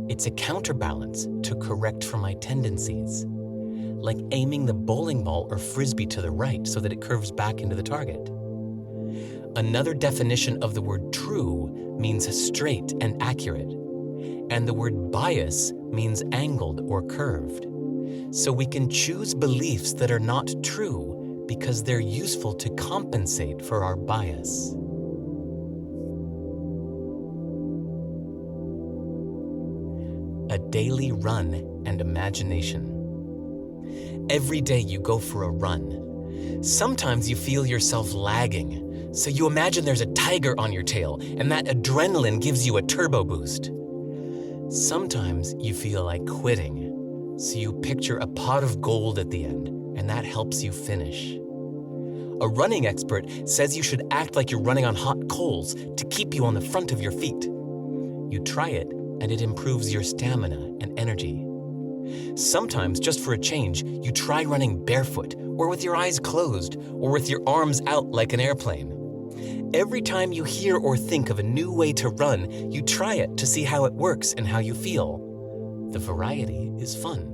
It's a counterbalance to correct for my tendencies, like aiming the bowling ball or frisbee to the right so that it curves back into the target. Another definition of the word true means straight and accurate, and the word bias means angled or curved. So we can choose beliefs that are not true because they're useful to compensate for our bias. A daily run and imagination. Every day you go for a run. Sometimes you feel yourself lagging, so you imagine there's a tiger on your tail, and that adrenaline gives you a turbo boost. Sometimes you feel like quitting, So you picture a pot of gold at the end, and that helps you finish. A running expert says you should act like you're running on hot coals to keep you on the front of your feet. You try it, and it improves your stamina and energy. Sometimes, just for a change, you try running barefoot, or with your eyes closed, or with your arms out like an airplane. Every time you hear or think of a new way to run, you try it to see how it works and how you feel. The variety is fun.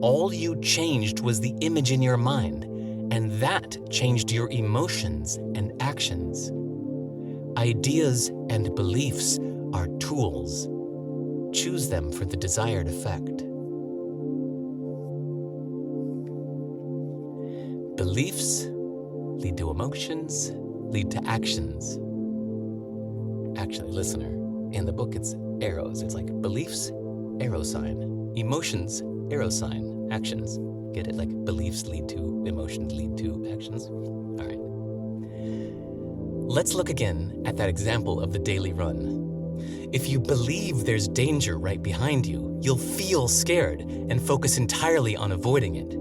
All you changed was the image in your mind, and that changed your emotions and actions. Ideas and beliefs are tools. Choose them for the desired effect. Beliefs lead to emotions, lead to actions. Actually, listener, in the book it's arrows. It's like beliefs, arrow sign, emotions, arrow sign, actions. Get it? Like beliefs lead to emotions, lead to actions. All right. Let's look again at that example of the daily run. If you believe there's danger right behind you, you'll feel scared and focus entirely on avoiding it.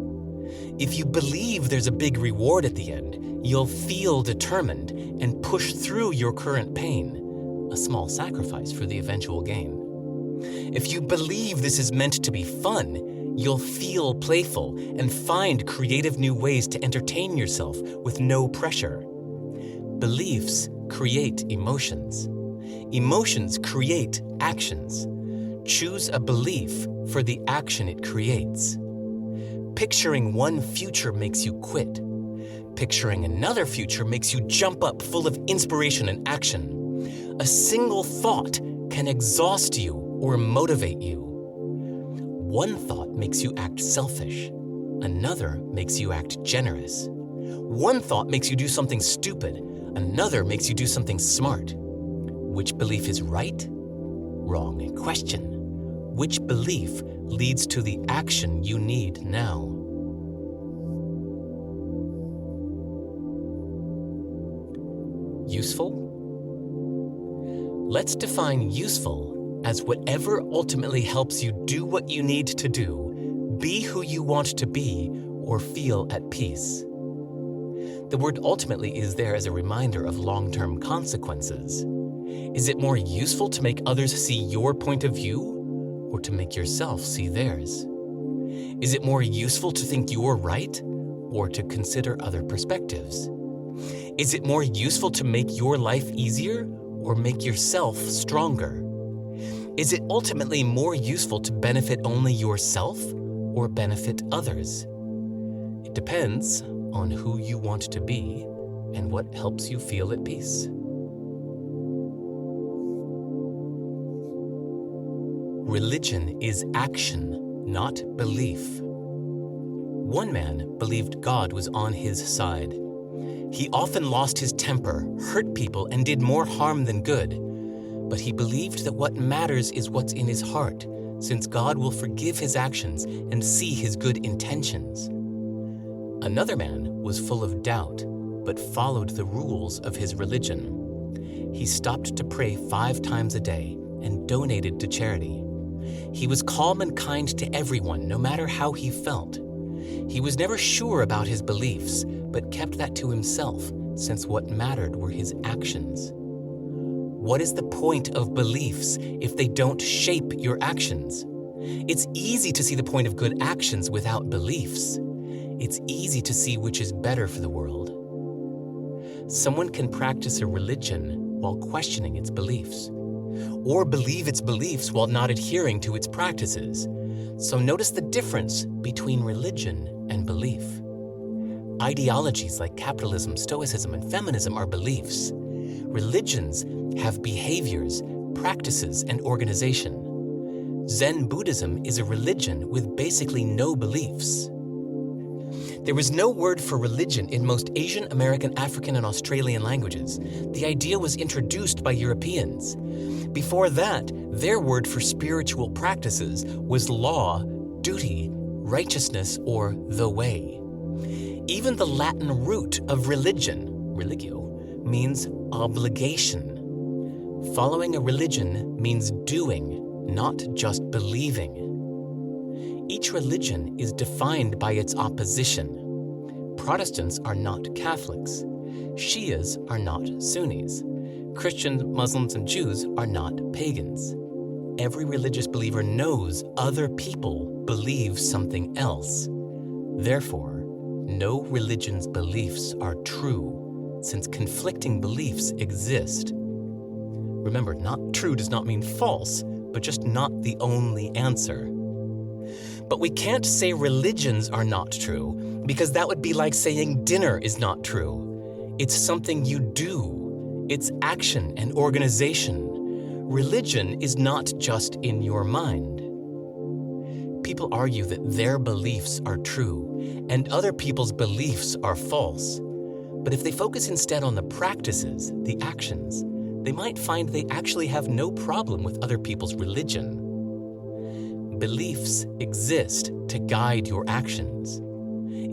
If you believe there's a big reward at the end, you'll feel determined and push through your current pain, a small sacrifice for the eventual gain. If you believe this is meant to be fun, you'll feel playful and find creative new ways to entertain yourself with no pressure. Beliefs create emotions. Emotions create actions. Choose a belief for the action it creates. Picturing one future makes you quit. Picturing another future makes you jump up full of inspiration and action. A single thought can exhaust you or motivate you. One thought makes you act selfish. Another makes you act generous. One thought makes you do something stupid. Another makes you do something smart. Which belief is right? Wrong. Question. Which belief leads to the action you need now? Useful? Let's define useful as whatever ultimately helps you do what you need to do, be who you want to be, or feel at peace. The word ultimately is there as a reminder of long-term consequences. Is it more useful to make others see your point of view, or to make yourself see theirs? Is it more useful to think you're right, or to consider other perspectives? Is it more useful to make your life easier, or make yourself stronger? Is it ultimately more useful to benefit only yourself, or benefit others? It depends on who you want to be and what helps you feel at peace. Religion is action, not belief. One man believed God was on his side. He often lost his temper, hurt people, and did more harm than good. But he believed that what matters is what's in his heart, since God will forgive his actions and see his good intentions. Another man was full of doubt, but followed the rules of his religion. He stopped to pray 5 times a day and donated to charity. He was calm and kind to everyone, no matter how he felt. He was never sure about his beliefs, but kept that to himself, since what mattered were his actions. What is the point of beliefs if they don't shape your actions? It's easy to see the point of good actions without beliefs. It's easy to see which is better for the world. Someone can practice a religion while questioning its beliefs, or believe its beliefs while not adhering to its practices. So notice the difference between religion and belief. Ideologies like capitalism, stoicism, and feminism are beliefs. Religions have behaviors, practices, and organization. Zen Buddhism is a religion with basically no beliefs. There was no word for religion in most Asian, American, African, and Australian languages. The idea was introduced by Europeans. Before that, their word for spiritual practices was law, duty, righteousness, or the way. Even the Latin root of religion, religio, means obligation. Following a religion means doing, not just believing. Each religion is defined by its opposition. Protestants are not Catholics. Shias are not Sunnis. Christians, Muslims, and Jews are not pagans. Every religious believer knows other people believe something else. Therefore, no religion's beliefs are true, since conflicting beliefs exist. Remember, not true does not mean false, but just not the only answer. But we can't say religions are not true, because that would be like saying dinner is not true. It's something you do. It's action and organization. Religion is not just in your mind. People argue that their beliefs are true and other people's beliefs are false. But if they focus instead on the practices, the actions, they might find they actually have no problem with other people's religion. Beliefs exist to guide your actions.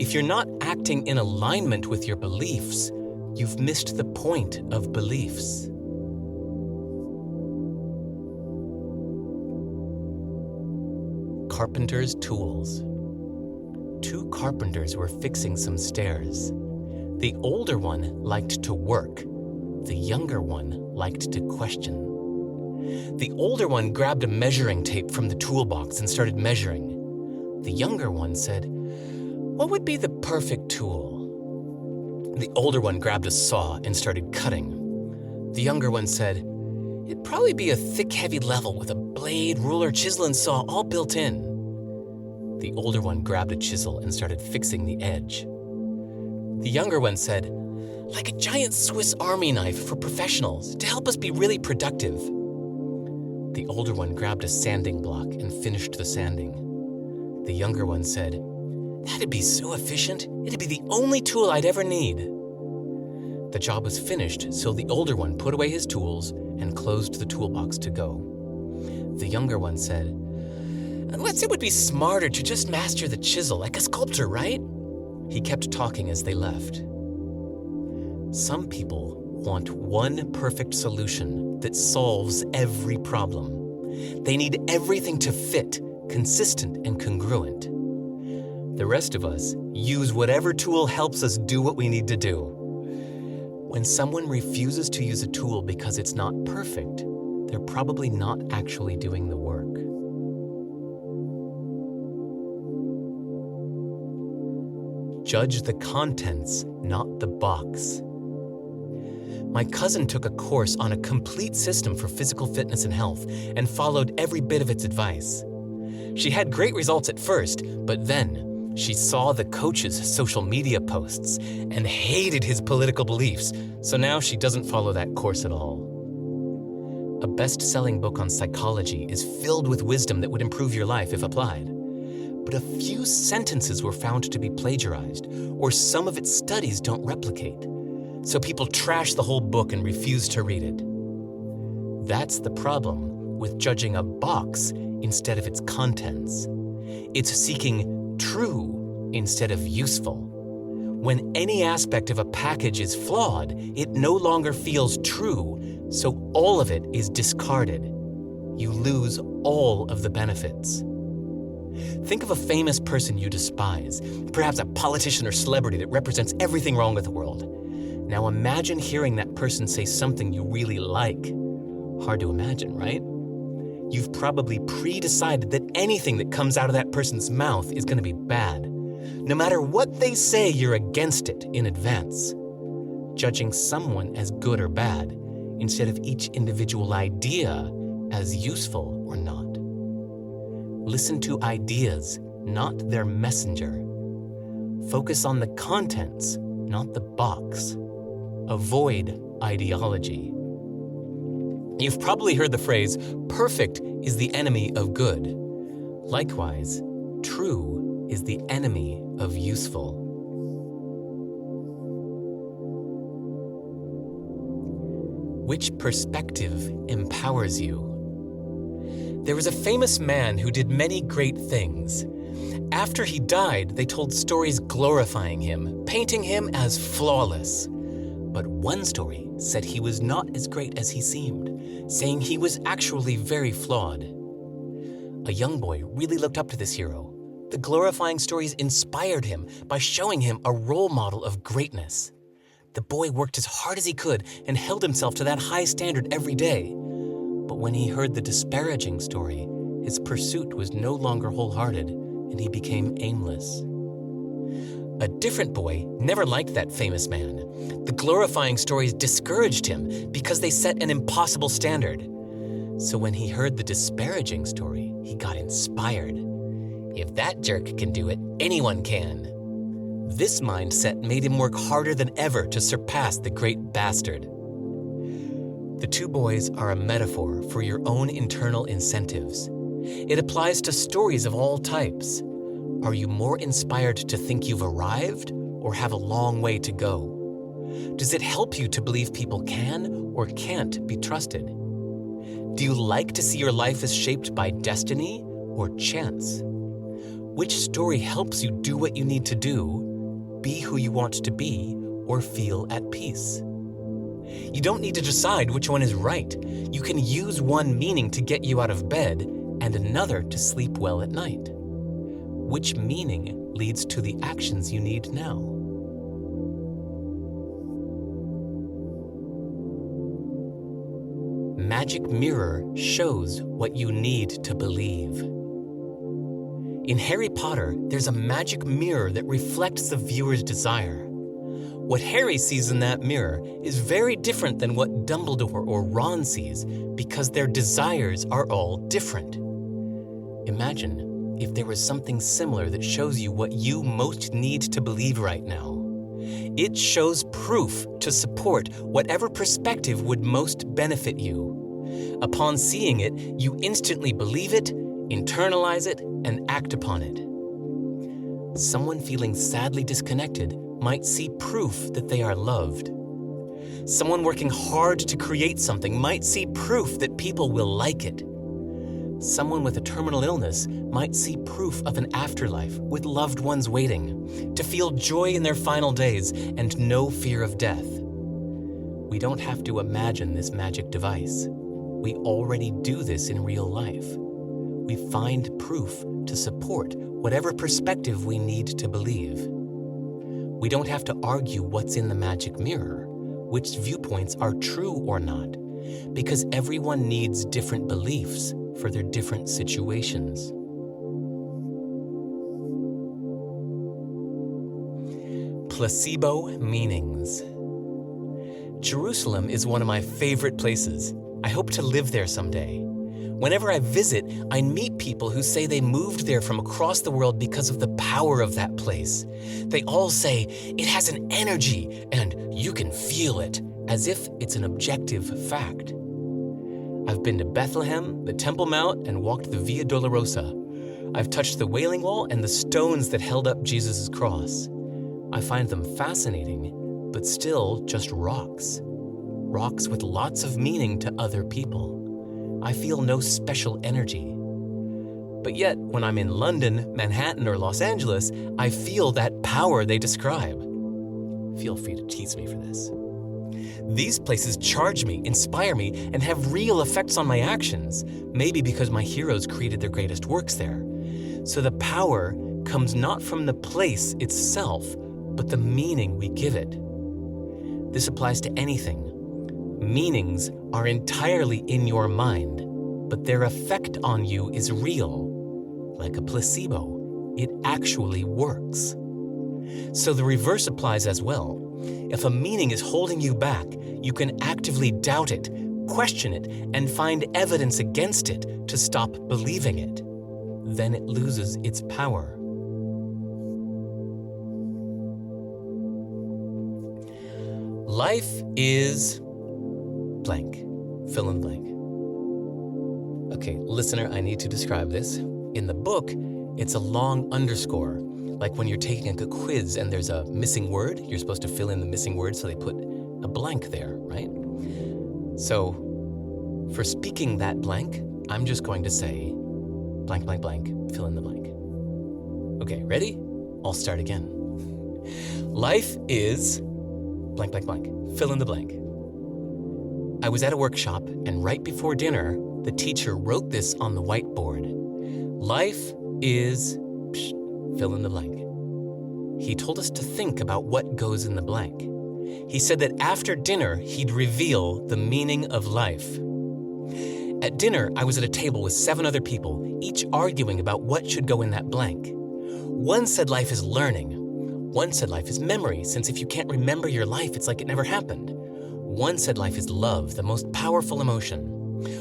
If you're not acting in alignment with your beliefs, you've missed the point of beliefs. Carpenter's tools. Two carpenters were fixing some stairs. The older one liked to work. The younger one liked to question. The older one grabbed a measuring tape from the toolbox and started measuring. The younger one said, "What would be the perfect tool?" The older one grabbed a saw and started cutting. The younger one said, "It'd probably be a thick, heavy level with a blade, ruler, chisel, and saw all built in." The older one grabbed a chisel and started fixing the edge. The younger one said, "Like a giant Swiss Army knife for professionals to help us be really productive." The older one grabbed a sanding block and finished the sanding. The younger one said, "That'd be so efficient, it'd be the only tool I'd ever need." The job was finished, so the older one put away his tools and closed the toolbox to go. The younger one said, "Unless it would be smarter to just master the chisel like a sculptor, right?" He kept talking as they left. Some people want one perfect solution that solves every problem. They need everything to fit, consistent and congruent. The rest of us use whatever tool helps us do what we need to do. When someone refuses to use a tool because it's not perfect, they're probably not actually doing the work. Judge the contents, not the box. My cousin took a course on a complete system for physical fitness and health and followed every bit of its advice. She had great results at first, but then she saw the coach's social media posts and hated his political beliefs, so now she doesn't follow that course at all. A best-selling book on psychology is filled with wisdom that would improve your life if applied. But a few sentences were found to be plagiarized, or some of its studies don't replicate. So people trash the whole book and refuse to read it. That's the problem with judging a box instead of its contents. It's seeking true instead of useful. When any aspect of a package is flawed, it no longer feels true, so all of it is discarded. You lose all of the benefits. Think of a famous person you despise, perhaps a politician or celebrity that represents everything wrong with the world. Now imagine hearing that person say something you really like. Hard to imagine, right? You've probably pre-decided that anything that comes out of that person's mouth is going to be bad. No matter what they say, you're against it in advance. Judging someone as good or bad, instead of each individual idea as useful or not. Listen to ideas, not their messenger. Focus on the contents, not the box. Avoid ideology. You've probably heard the phrase, "Perfect is the enemy of good." Likewise, true is the enemy of useful. Which perspective empowers you? There was a famous man who did many great things. After he died, they told stories glorifying him, painting him as flawless. But one story said he was not as great as he seemed, saying he was actually very flawed. A young boy really looked up to this hero, The glorifying stories inspired him by showing him a role model of greatness. The boy worked as hard as he could and held himself to that high standard every day. But when he heard the disparaging story, his pursuit was no longer wholehearted, and he became aimless. A different boy never liked that famous man. The glorifying stories discouraged him because they set an impossible standard. So when he heard the disparaging story, he got inspired. If that jerk can do it, anyone can. This mindset made him work harder than ever to surpass the great bastard. The two boys are a metaphor for your own internal incentives. It applies to stories of all types. Are you more inspired to think you've arrived or have a long way to go? Does it help you to believe people can or can't be trusted? Do you like to see your life as shaped by destiny or chance? Which story helps you do what you need to do, be who you want to be, or feel at peace? You don't need to decide which one is right. You can use one meaning to get you out of bed and another to sleep well at night. Which meaning leads to the actions you need now? Magic mirror shows what you need to believe. In Harry Potter, there's a magic mirror that reflects the viewer's desire. What Harry sees in that mirror is very different than what Dumbledore or Ron sees because their desires are all different. Imagine if there was something similar that shows you what you most need to believe right now. It shows proof to support whatever perspective would most benefit you. Upon seeing it, you instantly believe it, internalize it, and act upon it. Someone feeling sadly disconnected might see proof that they are loved. Someone working hard to create something might see proof that people will like it. Someone with a terminal illness might see proof of an afterlife with loved ones waiting, to feel joy in their final days and no fear of death. We don't have to imagine this magic device. We already do this in real life. We find proof to support whatever perspective we need to believe. We don't have to argue what's in the magic mirror, which viewpoints are true or not, because everyone needs different beliefs for their different situations. Placebo meanings. Jerusalem is one of my favorite places. I hope to live there someday. Whenever I visit, I meet people who say they moved there from across the world because of the power of that place. They all say it has an energy and you can feel it, as if it's an objective fact. I've been to Bethlehem, the Temple Mount, and walked the Via Dolorosa. I've touched the Wailing Wall and the stones that held up Jesus' cross. I find them fascinating, but still just rocks. Rocks with lots of meaning to other people. I feel no special energy. But yet, when I'm in London, Manhattan, or Los Angeles, I feel that power they describe. Feel free to tease me for this. These places charge me, inspire me, and have real effects on my actions, maybe because my heroes created their greatest works there. So the power comes not from the place itself, but the meaning we give it. This applies to anything. Meanings are entirely in your mind, but their effect on you is real. Like a placebo, it actually works. So the reverse applies as well. If a meaning is holding you back, you can actively doubt it, question it, and find evidence against it to stop believing it. Then it loses its power. Life is blank. Fill in the blank. Okay, listener, I need to describe this. In the book, it's a long underscore. Like when you're taking a quiz and there's a missing word, you're supposed to fill in the missing word, so they put a blank there, right? So, for speaking that blank, I'm just going to say blank, blank, blank, fill in the blank. Okay, ready? I'll start again. Life is blank, blank, blank, fill in the blank. I was at a workshop, and right before dinner, the teacher wrote this on the whiteboard. Life is fill in the blank. He told us to think about what goes in the blank. He said that after dinner, he'd reveal the meaning of life. At dinner, I was at a table with 7 other people, each arguing about what should go in that blank. One said life is learning. One said life is memory, since if you can't remember your life, it's like it never happened. One said life is love, the most powerful emotion.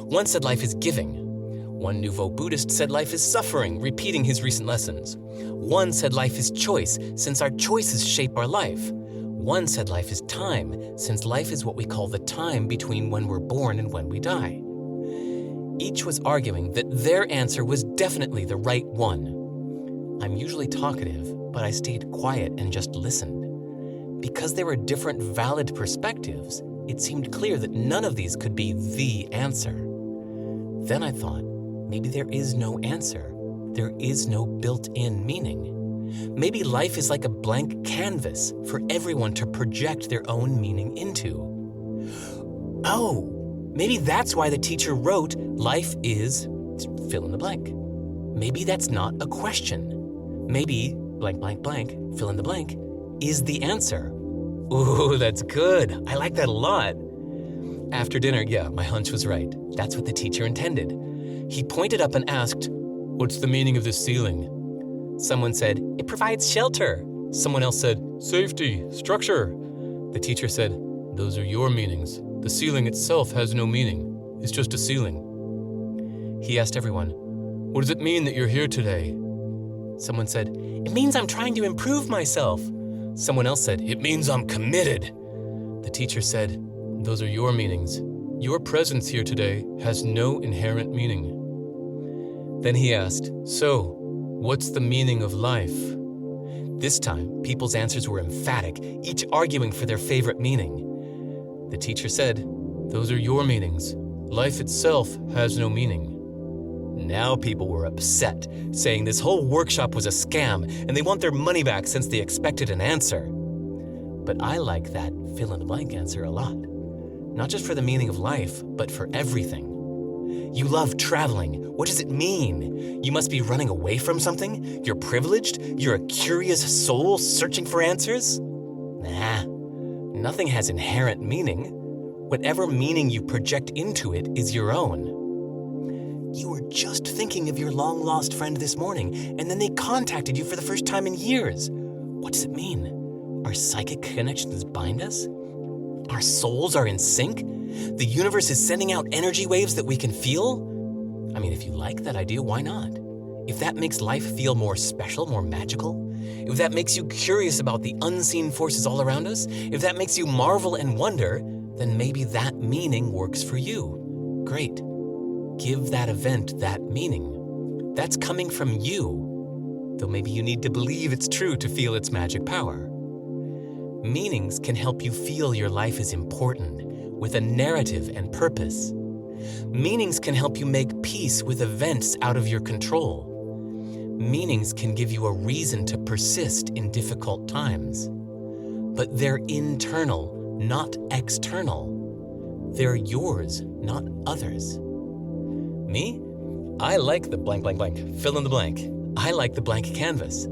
One said life is giving. One Nouveau Buddhist said life is suffering, repeating his recent lessons. One said life is choice, since our choices shape our life. One said life is time, since life is what we call the time between when we're born and when we die. Each was arguing that their answer was definitely the right one. I'm usually talkative, but I stayed quiet and just listened. Because there were different valid perspectives, it seemed clear that none of these could be the answer. Then I thought, maybe there is no answer. There is no built-in meaning. Maybe life is like a blank canvas for everyone to project their own meaning into. Oh, maybe that's why the teacher wrote, life is fill in the blank. Maybe that's not a question. Maybe blank, blank, blank, fill in the blank, is the answer. Ooh, that's good. I like that a lot. After dinner, yeah, my hunch was right. That's what the teacher intended. He pointed up and asked, "What's the meaning of this ceiling?" Someone said, "It provides shelter." Someone else said, "Safety, structure." The teacher said, "Those are your meanings. The ceiling itself has no meaning. It's just a ceiling." He asked everyone, "What does it mean that you're here today?" Someone said, "It means I'm trying to improve myself." Someone else said, "It means I'm committed." The teacher said, "Those are your meanings. Your presence here today has no inherent meaning." Then he asked, "So, what's the meaning of life?" This time, people's answers were emphatic, each arguing for their favorite meaning. The teacher said, "Those are your meanings. Life itself has no meaning." Now people were upset, saying this whole workshop was a scam and they want their money back since they expected an answer. But I like that fill-in-the-blank answer a lot. Not just for the meaning of life, but for everything. You love traveling. What does it mean? You must be running away from something? You're privileged? You're a curious soul searching for answers? Nah, nothing has inherent meaning. Whatever meaning you project into it is your own. You were just thinking of your long-lost friend this morning, and then they contacted you for the first time in years. What does it mean? Our psychic connections bind us? Our souls are in sync? The universe is sending out energy waves that we can feel? I mean, if you like that idea, why not? If that makes life feel more special, more magical, if that makes you curious about the unseen forces all around us, if that makes you marvel and wonder, then maybe that meaning works for you. Great. Give that event that meaning. That's coming from you, though maybe you need to believe it's true to feel its magic power. Meanings can help you feel your life is important, with a narrative and purpose. Meanings can help you make peace with events out of your control. Meanings can give you a reason to persist in difficult times. But they're internal, not external. They're yours, not others. Me? I like the blank, blank, blank, fill in the blank. I like the blank canvas.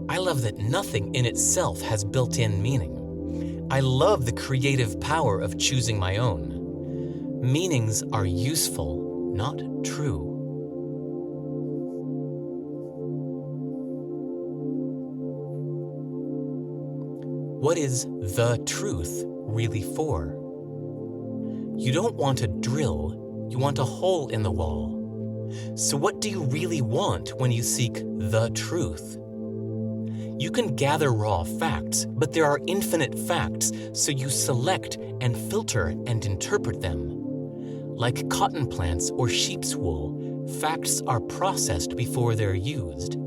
I love that nothing in itself has built-in meaning. I love the creative power of choosing my own. Meanings are useful, not true. What is the truth really for? You don't want a drill, you want a hole in the wall. So what do you really want when you seek the truth? You can gather raw facts, but there are infinite facts, so you select and filter and interpret them. Like cotton plants or sheep's wool, facts are processed before they're used.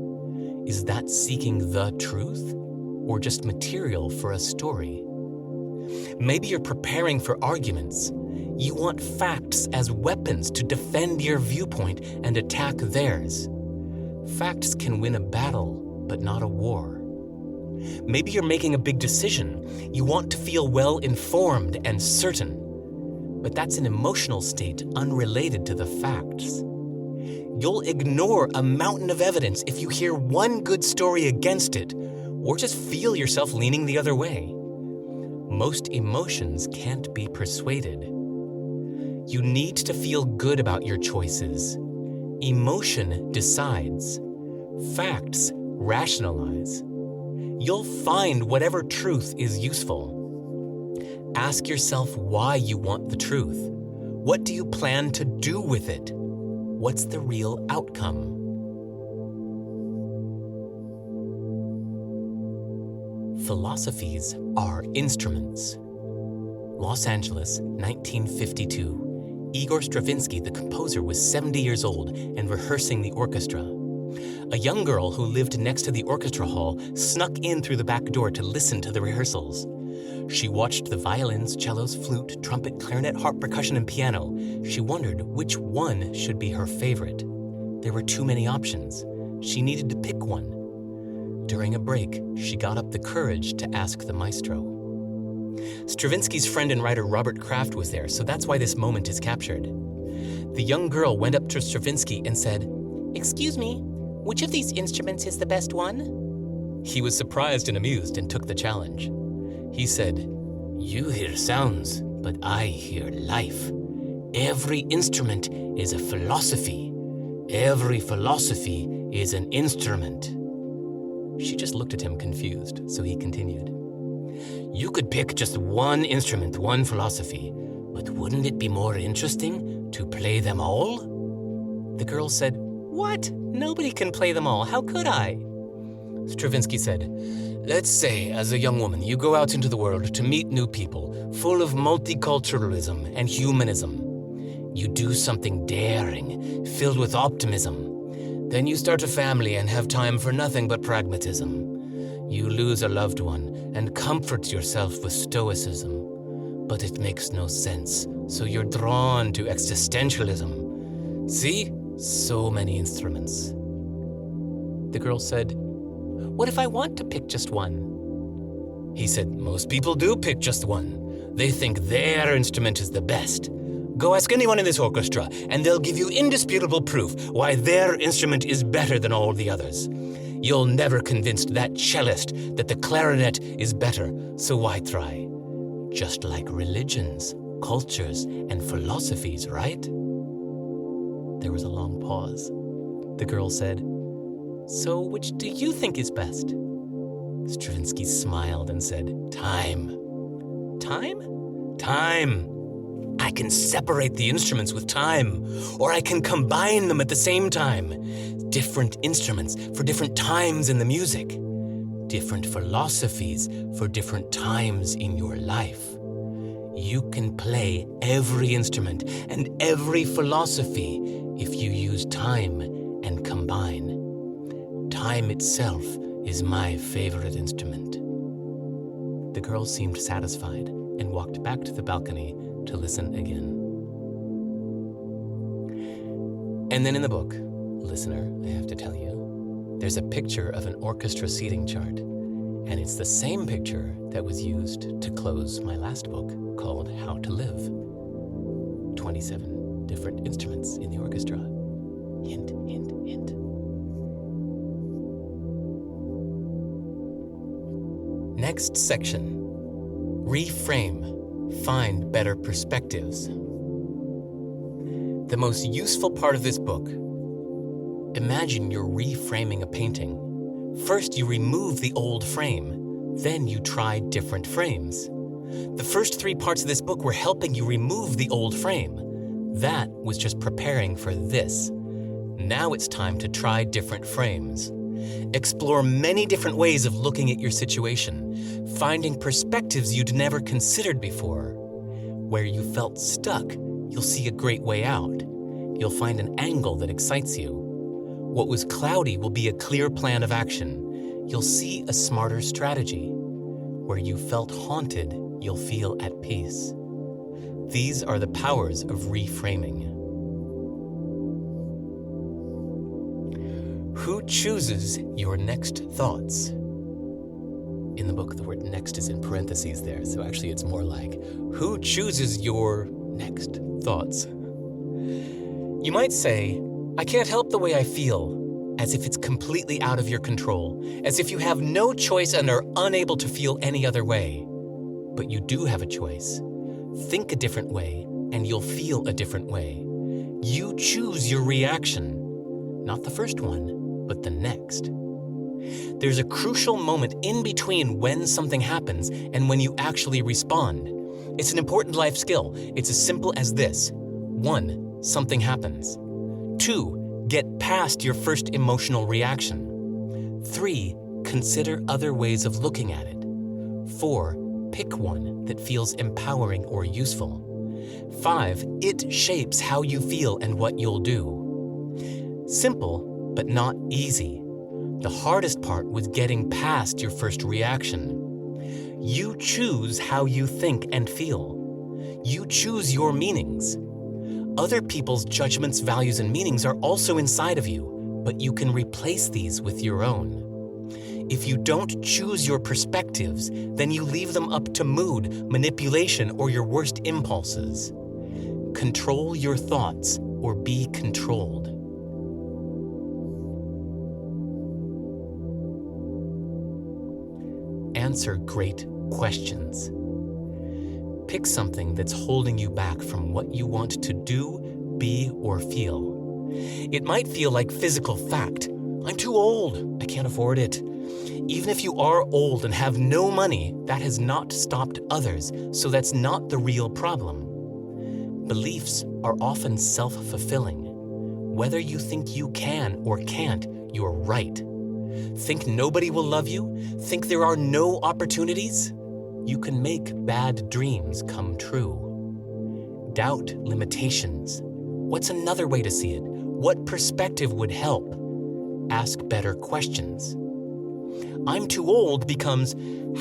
Is that seeking the truth, or just material for a story? Maybe you're preparing for arguments. You want facts as weapons to defend your viewpoint and attack theirs. Facts can win a battle, but not a war. Maybe you're making a big decision. You want to feel well-informed and certain. But that's an emotional state unrelated to the facts. You'll ignore a mountain of evidence if you hear one good story against it, or just feel yourself leaning the other way. Most emotions can't be persuaded. You need to feel good about your choices. Emotion decides. Facts rationalize. You'll find whatever truth is useful. Ask yourself why you want the truth. What do you plan to do with it? What's the real outcome? Philosophies are instruments. Los Angeles, 1952. Igor Stravinsky, the composer, was 70 years old and rehearsing the orchestra. A young girl who lived next to the orchestra hall snuck in through the back door to listen to the rehearsals. She watched the violins, cellos, flute, trumpet, clarinet, harp, percussion, and piano. She wondered which one should be her favorite. There were too many options. She needed to pick one. During a break, she got up the courage to ask the maestro. Stravinsky's friend and writer Robert Kraft was there, so that's why this moment is captured. The young girl went up to Stravinsky and said, "Excuse me, which of these instruments is the best one?" He was surprised and amused and took the challenge. He said, "You hear sounds, but I hear life. Every instrument is a philosophy. Every philosophy is an instrument." She just looked at him confused, so he continued. "You could pick just one instrument, one philosophy, but wouldn't it be more interesting to play them all?" The girl said, "What? Nobody can play them all. How could I?" Stravinsky said, "Let's say, as a young woman, you go out into the world to meet new people, full of multiculturalism and humanism. You do something daring, filled with optimism. Then you start a family and have time for nothing but pragmatism. You lose a loved one and comfort yourself with stoicism. But it makes no sense, so you're drawn to existentialism. See? So many instruments." The girl said, "What if I want to pick just one?" He said, "Most people do pick just one. They think their instrument is the best. Go ask anyone in this orchestra, and they'll give you indisputable proof why their instrument is better than all the others. You'll never convince that cellist that the clarinet is better, so why try? Just like religions, cultures, and philosophies, right?" There was a long pause. The girl said, "So which do you think is best?" Stravinsky smiled and said, "Time." "Time?" "Time. I can separate the instruments with time, or I can combine them at the same time. Different instruments for different times in the music. Different philosophies for different times in your life. You can play every instrument and every philosophy if you use time and combine. Time itself is my favorite instrument." The girl seemed satisfied and walked back to the balcony to listen again. And then in the book, listener, I have to tell you, there's a picture of an orchestra seating chart, and it's the same picture that was used to close my last book called How to Live. 27 different instruments in the orchestra. Hint, hint, hint. Next section. Reframe. Find better perspectives. The most useful part of this book. Imagine you're reframing a painting. First, you remove the old frame. Then you try different frames. The first 3 parts of this book were helping you remove the old frame. That was just preparing for this. Now it's time to try different frames. Explore many different ways of looking at your situation, finding perspectives you'd never considered before. Where you felt stuck, you'll see a great way out. You'll find an angle that excites you. What was cloudy will be a clear plan of action. You'll see a smarter strategy. Where you felt haunted, you'll feel at peace. These are the powers of reframing. Who chooses your next thoughts? In the book, the word next is in parentheses there, so actually it's more like, who chooses your next thoughts? You might say, I can't help the way I feel, as if it's completely out of your control, as if you have no choice and are unable to feel any other way. But you do have a choice. Think a different way, and you'll feel a different way. You choose your reaction. Not the first one, but the next. There's a crucial moment in between when something happens and when you actually respond. It's an important life skill. It's as simple as this. 1, something happens. 2, get past your first emotional reaction. 3, consider other ways of looking at it. 4, pick one that feels empowering or useful. 5, it shapes how you feel and what you'll do. Simple, but not easy. The hardest part was getting past your first reaction. You choose how you think and feel. You choose your meanings. Other people's judgments, values, and meanings are also inside of you, but you can replace these with your own. If you don't choose your perspectives, then you leave them up to mood, manipulation, or your worst impulses. Control your thoughts or be controlled. Answer great questions. Pick something that's holding you back from what you want to do, be, or feel. It might feel like physical fact. I'm too old. I can't afford it. Even if you are old and have no money, that has not stopped others, so that's not the real problem. Beliefs are often self-fulfilling. Whether you think you can or can't, you're right. Think nobody will love you? Think there are no opportunities? You can make bad dreams come true. Doubt limitations. What's another way to see it? What perspective would help? Ask better questions. I'm too old becomes,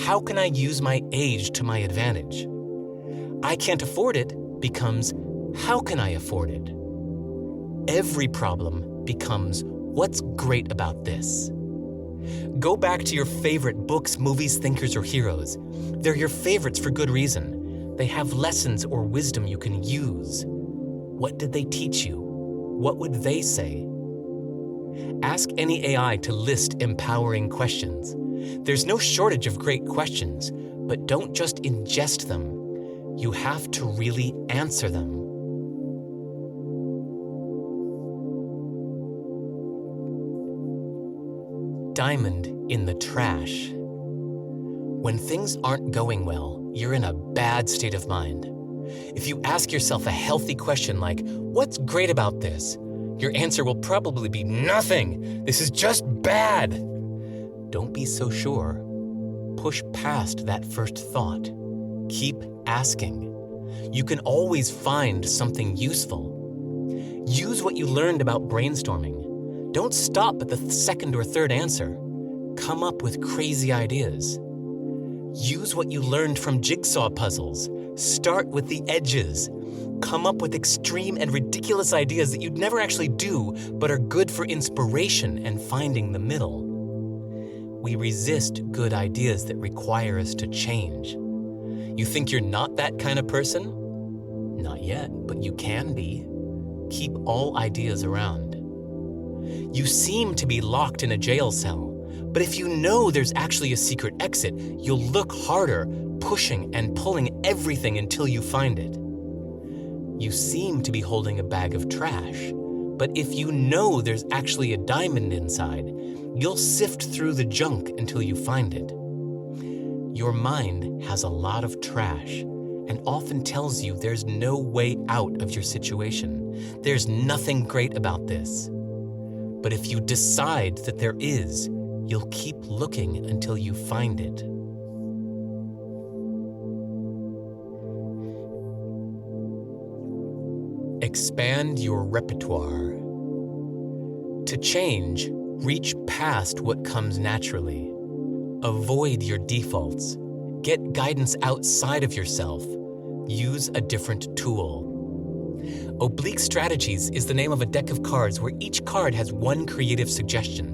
how can I use my age to my advantage? I can't afford it becomes, how can I afford it? Every problem becomes, what's great about this? Go back to your favorite books, movies, thinkers, or heroes. They're your favorites for good reason. They have lessons or wisdom you can use. What did they teach you? What would they say? Ask any AI to list empowering questions. There's no shortage of great questions, but don't just ingest them. You have to really answer them. Diamond in the trash. When things aren't going well, you're in a bad state of mind. If you ask yourself a healthy question like, what's great about this? Your answer will probably be nothing. This is just bad. Don't be so sure. Push past that first thought. Keep asking. You can always find something useful. Use what you learned about brainstorming. Don't stop at the second or third answer. Come up with crazy ideas. Use what you learned from jigsaw puzzles. Start with the edges. Come up with extreme and ridiculous ideas that you'd never actually do, but are good for inspiration and finding the middle. We resist good ideas that require us to change. You think you're not that kind of person? Not yet, but you can be. Keep all ideas around. You seem to be locked in a jail cell, but if you know there's actually a secret exit, you'll look harder, pushing and pulling everything until you find it. You seem to be holding a bag of trash, but if you know there's actually a diamond inside, you'll sift through the junk until you find it. Your mind has a lot of trash and often tells you there's no way out of your situation. There's nothing great about this. But if you decide that there is, you'll keep looking until you find it. Expand your repertoire. To change, reach past what comes naturally. Avoid your defaults. Get guidance outside of yourself. Use a different tool. Oblique Strategies is the name of a deck of cards where each card has one creative suggestion.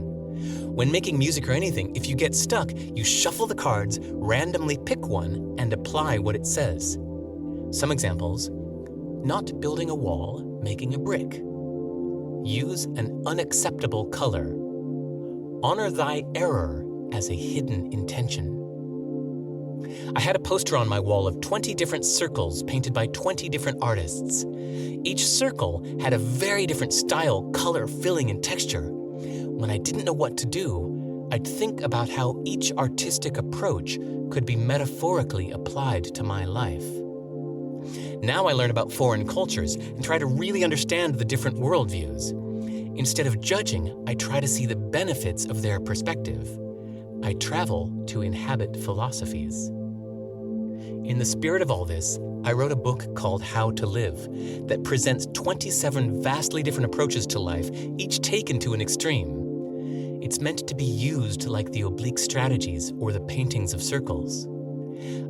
When making music or anything, if you get stuck, you shuffle the cards, randomly pick one, and apply what it says. Some examples: not building a wall, making a brick. Use an unacceptable color. Honor thy error as a hidden intention. I had a poster on my wall of 20 different circles painted by 20 different artists. Each circle had a very different style, color, filling, and texture. When I didn't know what to do, I'd think about how each artistic approach could be metaphorically applied to my life. Now I learn about foreign cultures and try to really understand the different worldviews. Instead of judging, I try to see the benefits of their perspective. I travel to inhabit philosophies. In the spirit of all this, I wrote a book called How to Live that presents 27 vastly different approaches to life, each taken to an extreme. It's meant to be used like the oblique strategies or the paintings of circles.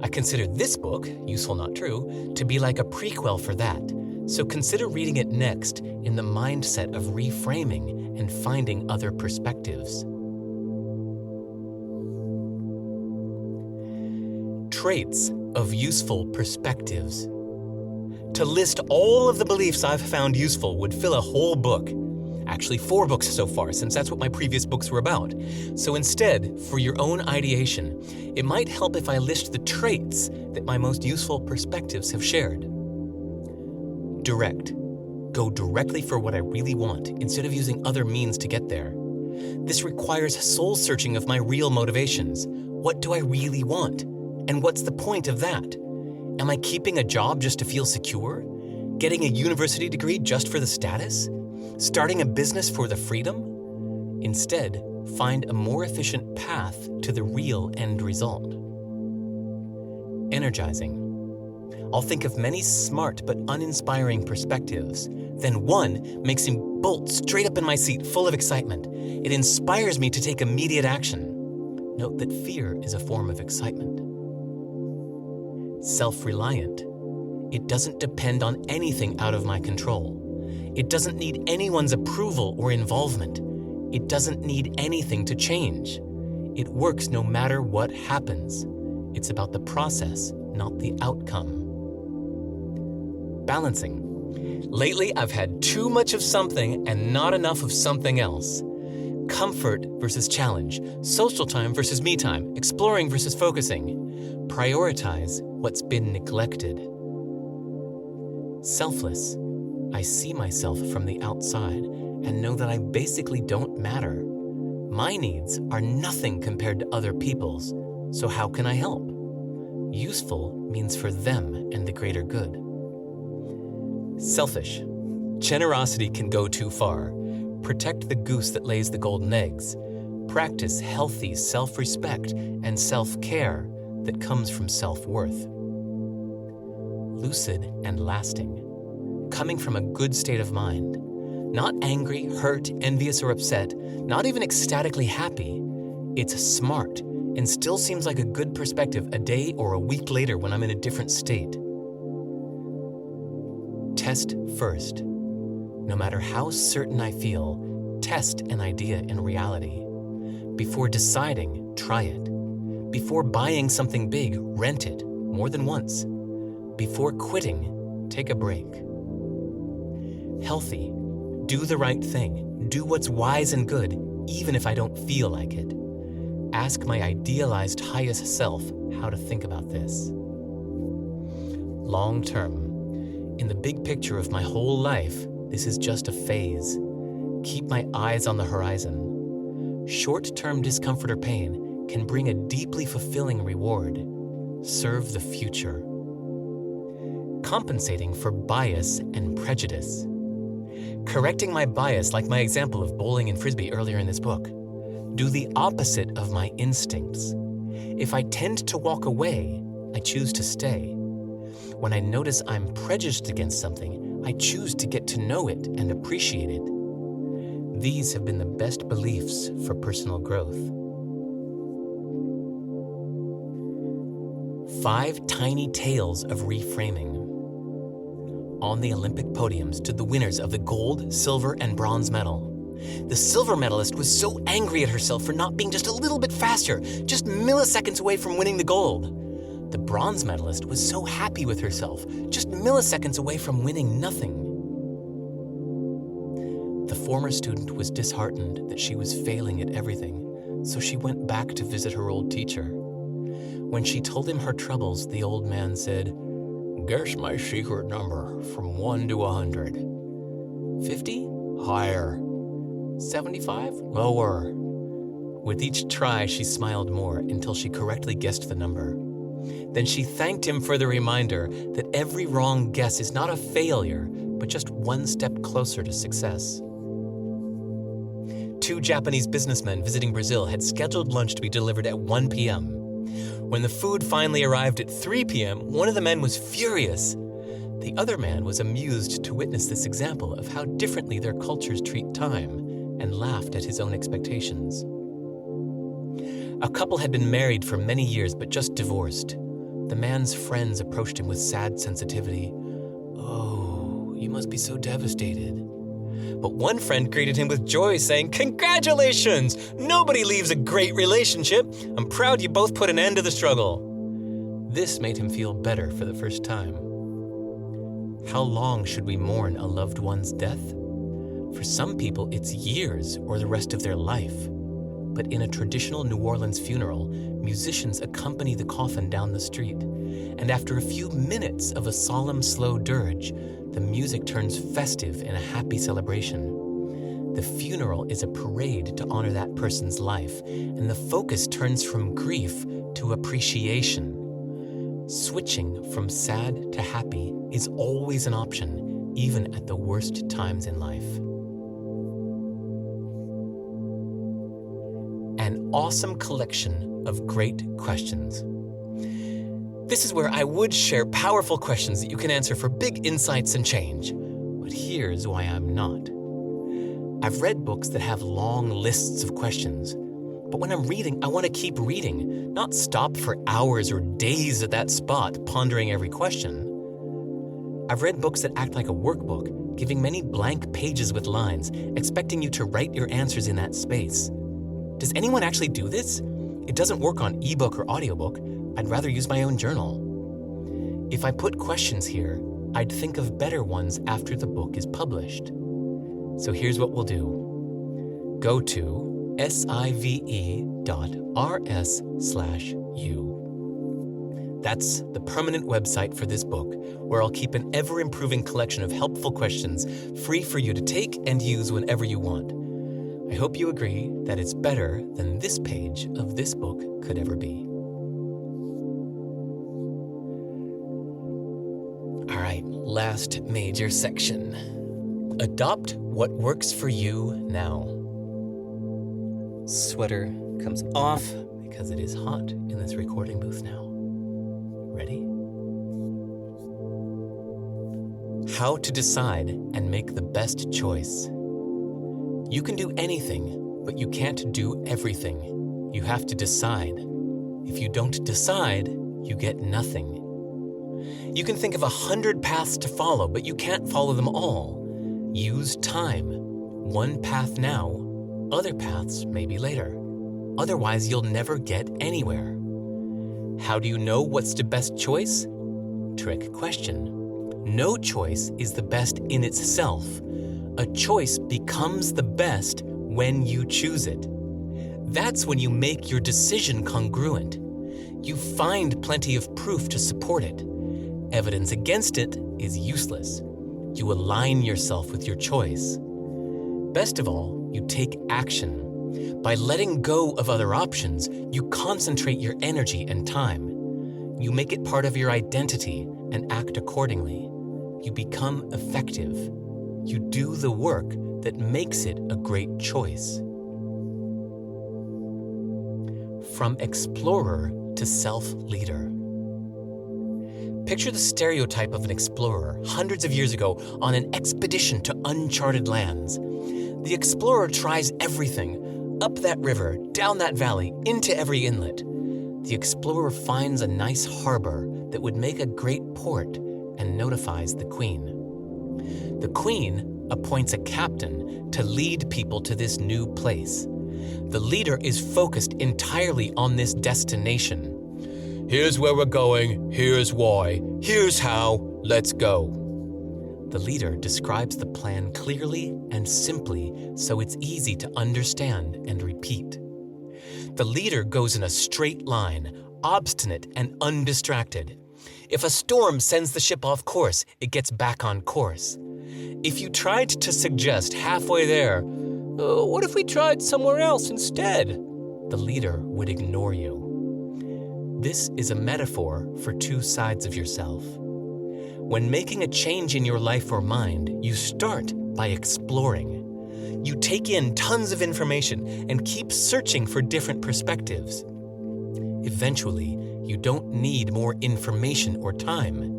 I consider this book, Useful Not True, to be like a prequel for that, so consider reading it next in the mindset of reframing and finding other perspectives. Traits of useful perspectives. To list all of the beliefs I've found useful would fill a whole book. Actually, 4 books so far, since that's what my previous books were about. So instead, for your own ideation, it might help if I list the traits that my most useful perspectives have shared. Direct. Go directly for what I really want, instead of using other means to get there. This requires soul-searching of my real motivations. What do I really want? And what's the point of that? Am I keeping a job just to feel secure? Getting a university degree just for the status? Starting a business for the freedom? Instead, find a more efficient path to the real end result. Energizing. I'll think of many smart but uninspiring perspectives. Then one makes me bolt straight up in my seat, full of excitement. It inspires me to take immediate action. Note that fear is a form of excitement. Self-reliant. It doesn't depend on anything out of my control. It doesn't need anyone's approval or involvement. It doesn't need anything to change. It works no matter what happens. It's about the process, not the outcome. Balancing. Lately, I've had too much of something and not enough of something else. Comfort versus challenge. Social time versus me time. Exploring versus focusing. Prioritize what's been neglected. Selfless. I see myself from the outside and know that I basically don't matter. My needs are nothing compared to other people's, so how can I help? Useful means for them and the greater good. Selfish. Generosity can go too far. Protect the goose that lays the golden eggs. Practice healthy self-respect and self-care that comes from self-worth. Lucid and lasting. Coming from a good state of mind. Not angry, hurt, envious, or upset, not even ecstatically happy. It's smart and still seems like a good perspective a day or a week later when I'm in a different state. Test first. No matter how certain I feel, test an idea in reality. Before deciding, try it. Before buying something big, rent it more than once. Before quitting, take a break. Healthy. Do the right thing. Do what's wise and good, even if I don't feel like it. Ask my idealized highest self how to think about this. Long term. In the big picture of my whole life, this is just a phase. Keep my eyes on the horizon. Short-term discomfort or pain can bring a deeply fulfilling reward. Serve the future. Compensating for bias and prejudice. Correcting my bias, like my example of bowling and frisbee earlier in this book. Do the opposite of my instincts. If I tend to walk away, I choose to stay. When I notice I'm prejudiced against something, I choose to get to know it and appreciate it. These have been the best beliefs for personal growth. 5 tiny tales of reframing. On the Olympic podium stood the winners of the gold, silver, and bronze medal. The silver medalist was so angry at herself for not being just a little bit faster, just milliseconds away from winning the gold. The bronze medalist was so happy with herself, just milliseconds away from winning nothing. The former student was disheartened that she was failing at everything, so she went back to visit her old teacher. When she told him her troubles, the old man said, "Guess my secret number from 1 to 100. 50? Higher. 75? Lower." With each try, she smiled more until she correctly guessed the number. Then she thanked him for the reminder that every wrong guess is not a failure, but just one step closer to success. Two Japanese businessmen visiting Brazil had scheduled lunch to be delivered at 1 p.m. When the food finally arrived at 3 p.m., one of the men was furious. The other man was amused to witness this example of how differently their cultures treat time, and laughed at his own expectations. A couple had been married for many years but just divorced. The man's friends approached him with sad sensitivity. "Oh, you must be so devastated." But one friend greeted him with joy, saying, "Congratulations! Nobody leaves a great relationship. I'm proud you both put an end to the struggle." This made him feel better for the first time. How long should we mourn a loved one's death? For some people, it's years or the rest of their life. But in a traditional New Orleans funeral, musicians accompany the coffin down the street, and after a few minutes of a solemn, slow dirge, the music turns festive in a happy celebration. The funeral is a parade to honor that person's life, and the focus turns from grief to appreciation. Switching from sad to happy is always an option, even at the worst times in life. An awesome collection of great questions. This is where I would share powerful questions that you can answer for big insights and change. But here's why I'm not. I've read books that have long lists of questions, but when I'm reading, I want to keep reading, not stop for hours or days at that spot pondering every question. I've read books that act like a workbook, giving many blank pages with lines, expecting you to write your answers in that space. Does anyone actually do this? It doesn't work on ebook or audiobook. I'd rather use my own journal. If I put questions here, I'd think of better ones after the book is published. So here's what we'll do. Go to sive.rs/u. That's the permanent website for this book, where I'll keep an ever-improving collection of helpful questions free for you to take and use whenever you want. I hope you agree that it's better than this page of this book could ever be. All right, last major section. Adopt what works for you now. Sweater comes off because it is hot in this recording booth now. Ready? How to decide and make the best choice. You can do anything, but you can't do everything. You have to decide. If you don't decide, you get nothing. You can think of 100 paths to follow, but you can't follow them all. Use time. One path now, other paths maybe later. Otherwise, you'll never get anywhere. How do you know what's the best choice? Trick question. No choice is the best in itself. A choice becomes the best when you choose it. That's when you make your decision congruent. You find plenty of proof to support it. Evidence against it is useless. You align yourself with your choice. Best of all, you take action. By letting go of other options, you concentrate your energy and time. You make it part of your identity and act accordingly. You become effective. You do the work that makes it a great choice. From explorer to self-leader. Picture the stereotype of an explorer hundreds of years ago on an expedition to uncharted lands. The explorer tries everything, up that river, down that valley, into every inlet. The explorer finds a nice harbor that would make a great port and notifies the queen. The queen appoints a captain to lead people to this new place. The leader is focused entirely on this destination. Here's where we're going, here's why, here's how, let's go. The leader describes the plan clearly and simply so it's easy to understand and repeat. The leader goes in a straight line, obstinate and undistracted. If a storm sends the ship off course, it gets back on course. If you tried to suggest halfway there, what if we tried somewhere else instead? The leader would ignore you. This is a metaphor for two sides of yourself. When making a change in your life or mind, you start by exploring. You take in tons of information and keep searching for different perspectives. Eventually, you don't need more information or time.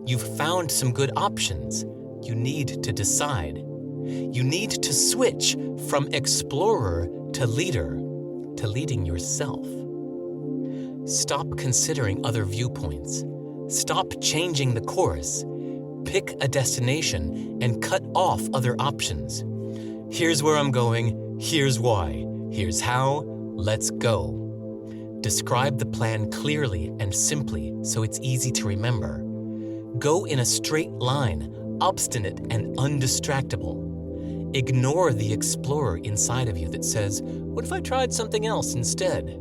You've found some good options. You need to decide. You need to switch from explorer to leader, to leading yourself. Stop considering other viewpoints. Stop changing the course. Pick a destination and cut off other options. Here's where I'm going. Here's why. Here's how. Let's go. Describe the plan clearly and simply so it's easy to remember. Go in a straight line, obstinate and undistractable. Ignore the explorer inside of you that says, what if I tried something else instead?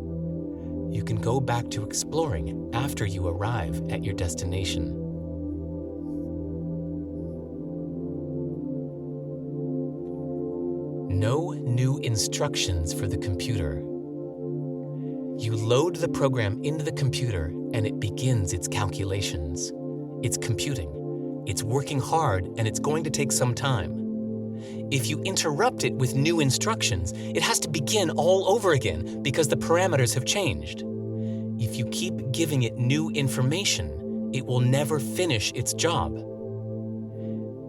You can go back to exploring after you arrive at your destination. No new instructions for the computer. You load the program into the computer and it begins its calculations. It's computing. It's working hard and it's going to take some time. If you interrupt it with new instructions, it has to begin all over again because the parameters have changed. If you keep giving it new information, it will never finish its job.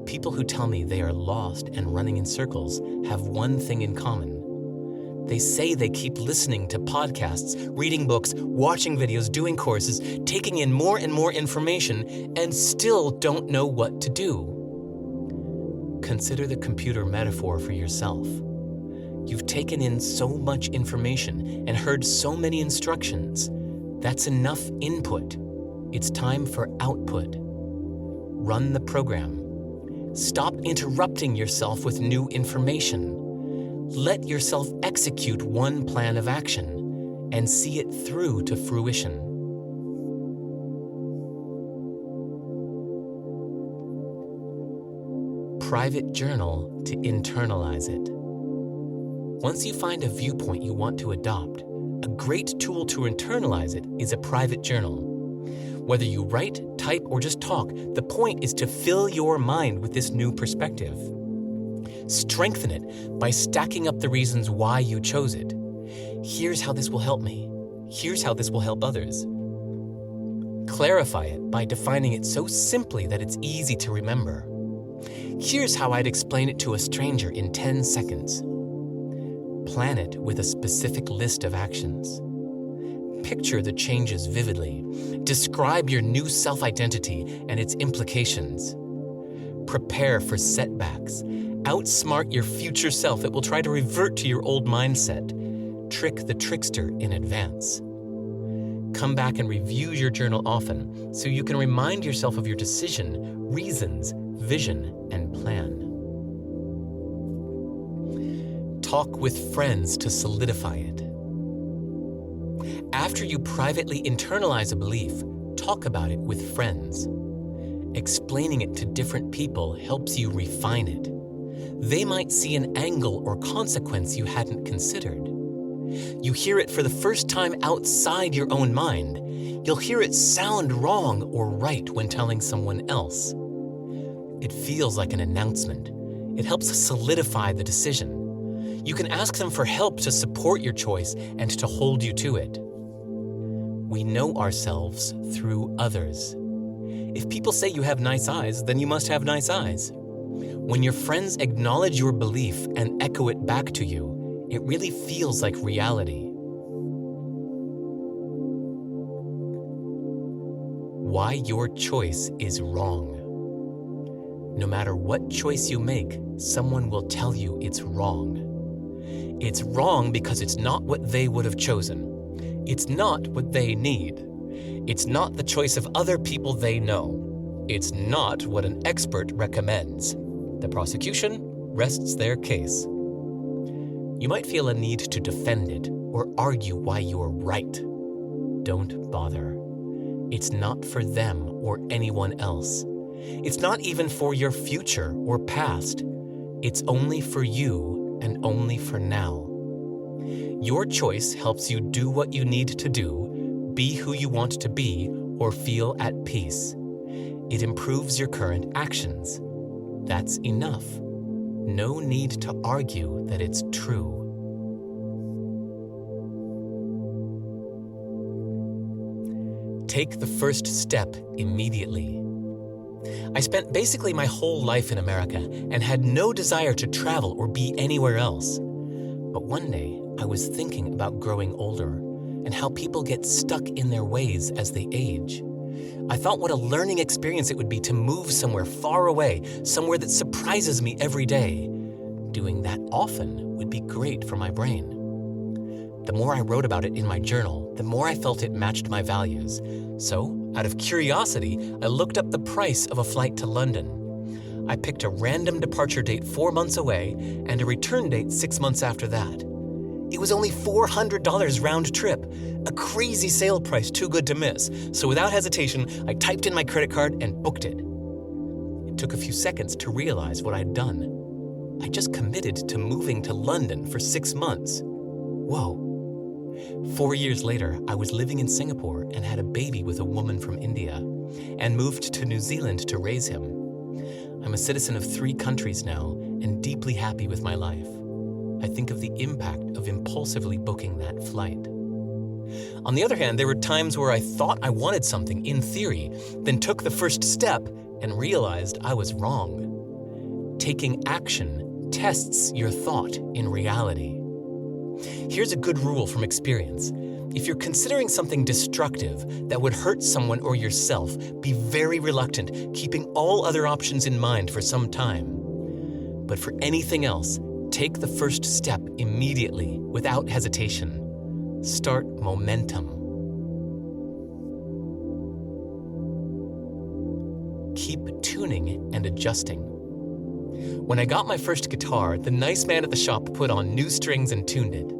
People who tell me they are lost and running in circles have one thing in common. They say they keep listening to podcasts, reading books, watching videos, doing courses, taking in more and more information, and still don't know what to do. Consider the computer metaphor for yourself. You've taken in so much information and heard so many instructions. That's enough input. It's time for output. Run the program. Stop interrupting yourself with new information. Let yourself execute one plan of action and see it through to fruition. Private journal to internalize it. Once you find a viewpoint you want to adopt, a great tool to internalize it is a private journal. Whether you write, type, or just talk, the point is to fill your mind with this new perspective. Strengthen it by stacking up the reasons why you chose it. Here's how this will help me. Here's how this will help others. Clarify it by defining it so simply that it's easy to remember. Here's how I'd explain it to a stranger in 10 seconds. Plan it with a specific list of actions. Picture the changes vividly. Describe your new self-identity and its implications. Prepare for setbacks. Outsmart your future self that will try to revert to your old mindset. Trick the trickster in advance. Come back and review your journal often so you can remind yourself of your decision, reasons, vision, and plan. Talk with friends to solidify it. After you privately internalize a belief, talk about it with friends. Explaining it to different people helps you refine it. They might see an angle or consequence you hadn't considered. You hear it for the first time outside your own mind. You'll hear it sound wrong or right when telling someone else. It feels like an announcement. It helps solidify the decision. You can ask them for help to support your choice and to hold you to it. We know ourselves through others. If people say you have nice eyes, then you must have nice eyes. When your friends acknowledge your belief and echo it back to you, it really feels like reality. Why your choice is wrong. No matter what choice you make, someone will tell you it's wrong. It's wrong because it's not what they would have chosen. It's not what they need. It's not the choice of other people they know. It's not what an expert recommends. The prosecution rests their case. You might feel a need to defend it or argue why you're right. Don't bother. It's not for them or anyone else. It's not even for your future or past. It's only for you and only for now. Your choice helps you do what you need to do, be who you want to be, or feel at peace. It improves your current actions. That's enough. No need to argue that it's true. Take the first step immediately. I spent basically my whole life in America and had no desire to travel or be anywhere else. But one day, I was thinking about growing older and how people get stuck in their ways as they age. I thought what a learning experience it would be to move somewhere far away, somewhere that surprises me every day. Doing that often would be great for my brain. The more I wrote about it in my journal, the more I felt it matched my values. So, out of curiosity, I looked up the price of a flight to London. I picked a random departure date 4 months away and a return date 6 months after that. It was only $400 round trip, a crazy sale price too good to miss. So without hesitation, I typed in my credit card and booked it. It took a few seconds to realize what I'd done. I just committed to moving to London for 6 months. Whoa. 4 years later, I was living in Singapore and had a baby with a woman from India and moved to New Zealand to raise him. I'm a citizen of 3 countries now and deeply happy with my life. I think of the impact of impulsively booking that flight. On the other hand, there were times where I thought I wanted something in theory, then took the first step and realized I was wrong. Taking action tests your thought in reality. Here's a good rule from experience. If you're considering something destructive that would hurt someone or yourself, be very reluctant, keeping all other options in mind for some time. But for anything else, take the first step immediately, without hesitation. Start momentum. Keep tuning and adjusting. When I got my first guitar, the nice man at the shop put on new strings and tuned it.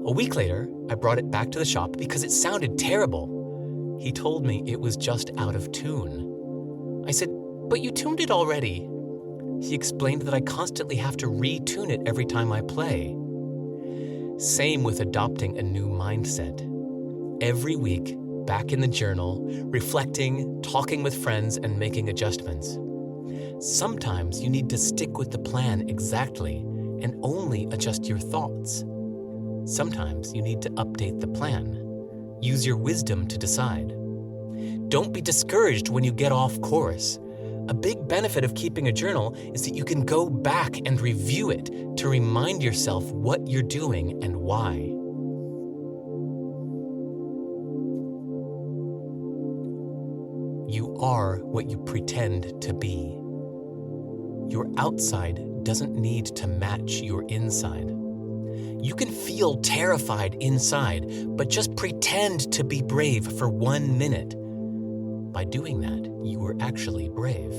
A week later, I brought it back to the shop because it sounded terrible. He told me it was just out of tune. I said, "But you tuned it already." He explained that I constantly have to retune it every time I play. Same with adopting a new mindset. Every week, back in the journal, reflecting, talking with friends, and making adjustments. Sometimes you need to stick with the plan exactly and only adjust your thoughts. Sometimes you need to update the plan. Use your wisdom to decide. Don't be discouraged when you get off course. A big benefit of keeping a journal is that you can go back and review it to remind yourself what you're doing and why. You are what you pretend to be. Your outside doesn't need to match your inside. You can feel terrified inside, but just pretend to be brave for 1 minute. By doing that, you are actually brave.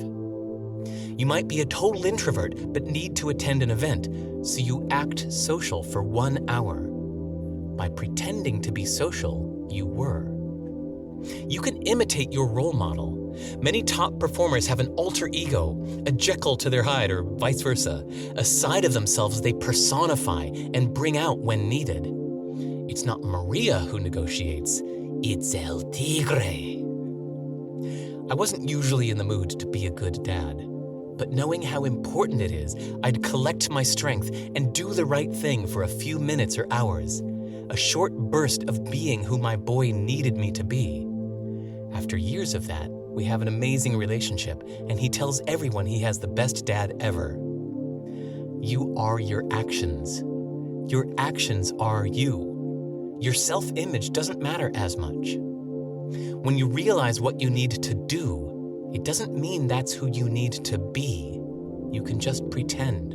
You might be a total introvert, but need to attend an event, so you act social for 1 hour. By pretending to be social, you were. You can imitate your role model. Many top performers have an alter ego, a Jekyll to their Hyde or vice versa, a side of themselves they personify and bring out when needed. It's not Maria who negotiates, it's El Tigre. I wasn't usually in the mood to be a good dad, but knowing how important it is, I'd collect my strength and do the right thing for a few minutes or hours, a short burst of being who my boy needed me to be. After years of that, we have an amazing relationship, and he tells everyone he has the best dad ever. You are your actions. Your actions are you. Your self-image doesn't matter as much. When you realize what you need to do, it doesn't mean that's who you need to be. You can just pretend.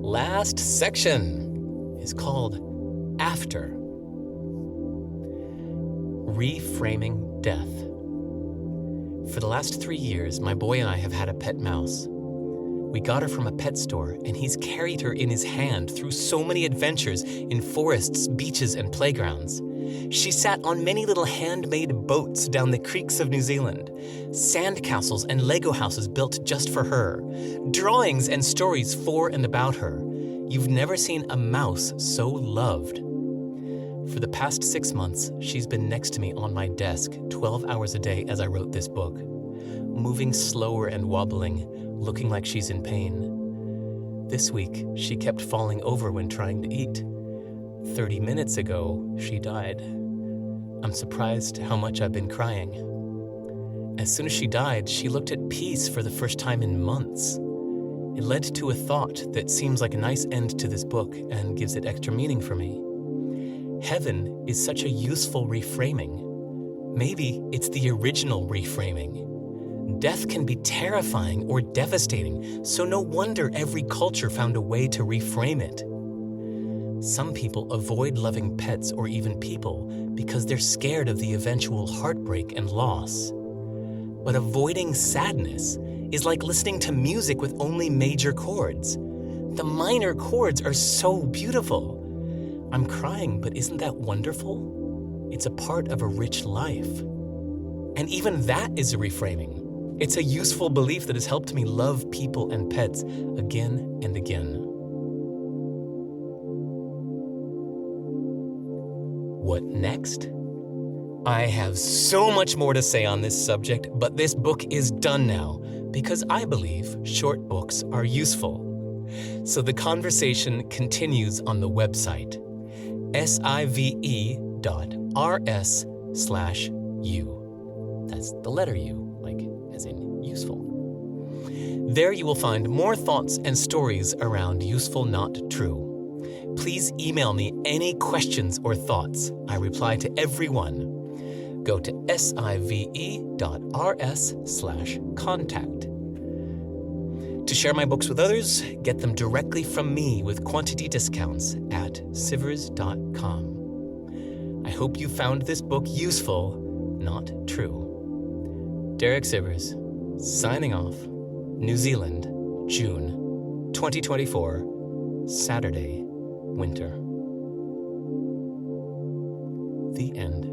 Last section is called After. Reframing death. For the last 3 years, my boy and I have had a pet mouse. We got her from a pet store, and he's carried her in his hand through so many adventures in forests, beaches, and playgrounds. She sat on many little handmade boats down the creeks of New Zealand, sand castles and Lego houses built just for her, drawings and stories for and about her. You've never seen a mouse so loved. For the past 6 months, she's been next to me on my desk 12 hours a day as I wrote this book, moving slower and wobbling, looking like she's in pain. This week, she kept falling over when trying to eat. 30 minutes ago, she died. I'm surprised how much I've been crying. As soon as she died, she looked at peace for the first time in months. It led to a thought that seems like a nice end to this book and gives it extra meaning for me. Heaven is such a useful reframing. Maybe it's the original reframing. Death can be terrifying or devastating, so no wonder every culture found a way to reframe it. Some people avoid loving pets or even people because they're scared of the eventual heartbreak and loss. But avoiding sadness is like listening to music with only major chords. The minor chords are so beautiful. I'm crying, but isn't that wonderful? It's a part of a rich life. And even that is a reframing. It's a useful belief that has helped me love people and pets again and again. What next? I have so much more to say on this subject, but this book is done now because I believe short books are useful. So the conversation continues on the website, sive.rs/u. That's the letter U, like as in useful. There you will find more thoughts and stories around useful, not true. Please email me any questions or thoughts. I reply to everyone. Go to sive.rs/contact. To share my books with others, get them directly from me with quantity discounts at sivers.com. I hope you found this book useful, not true. Derek Sivers, signing off. New Zealand, June 2024, Saturday, winter. The end.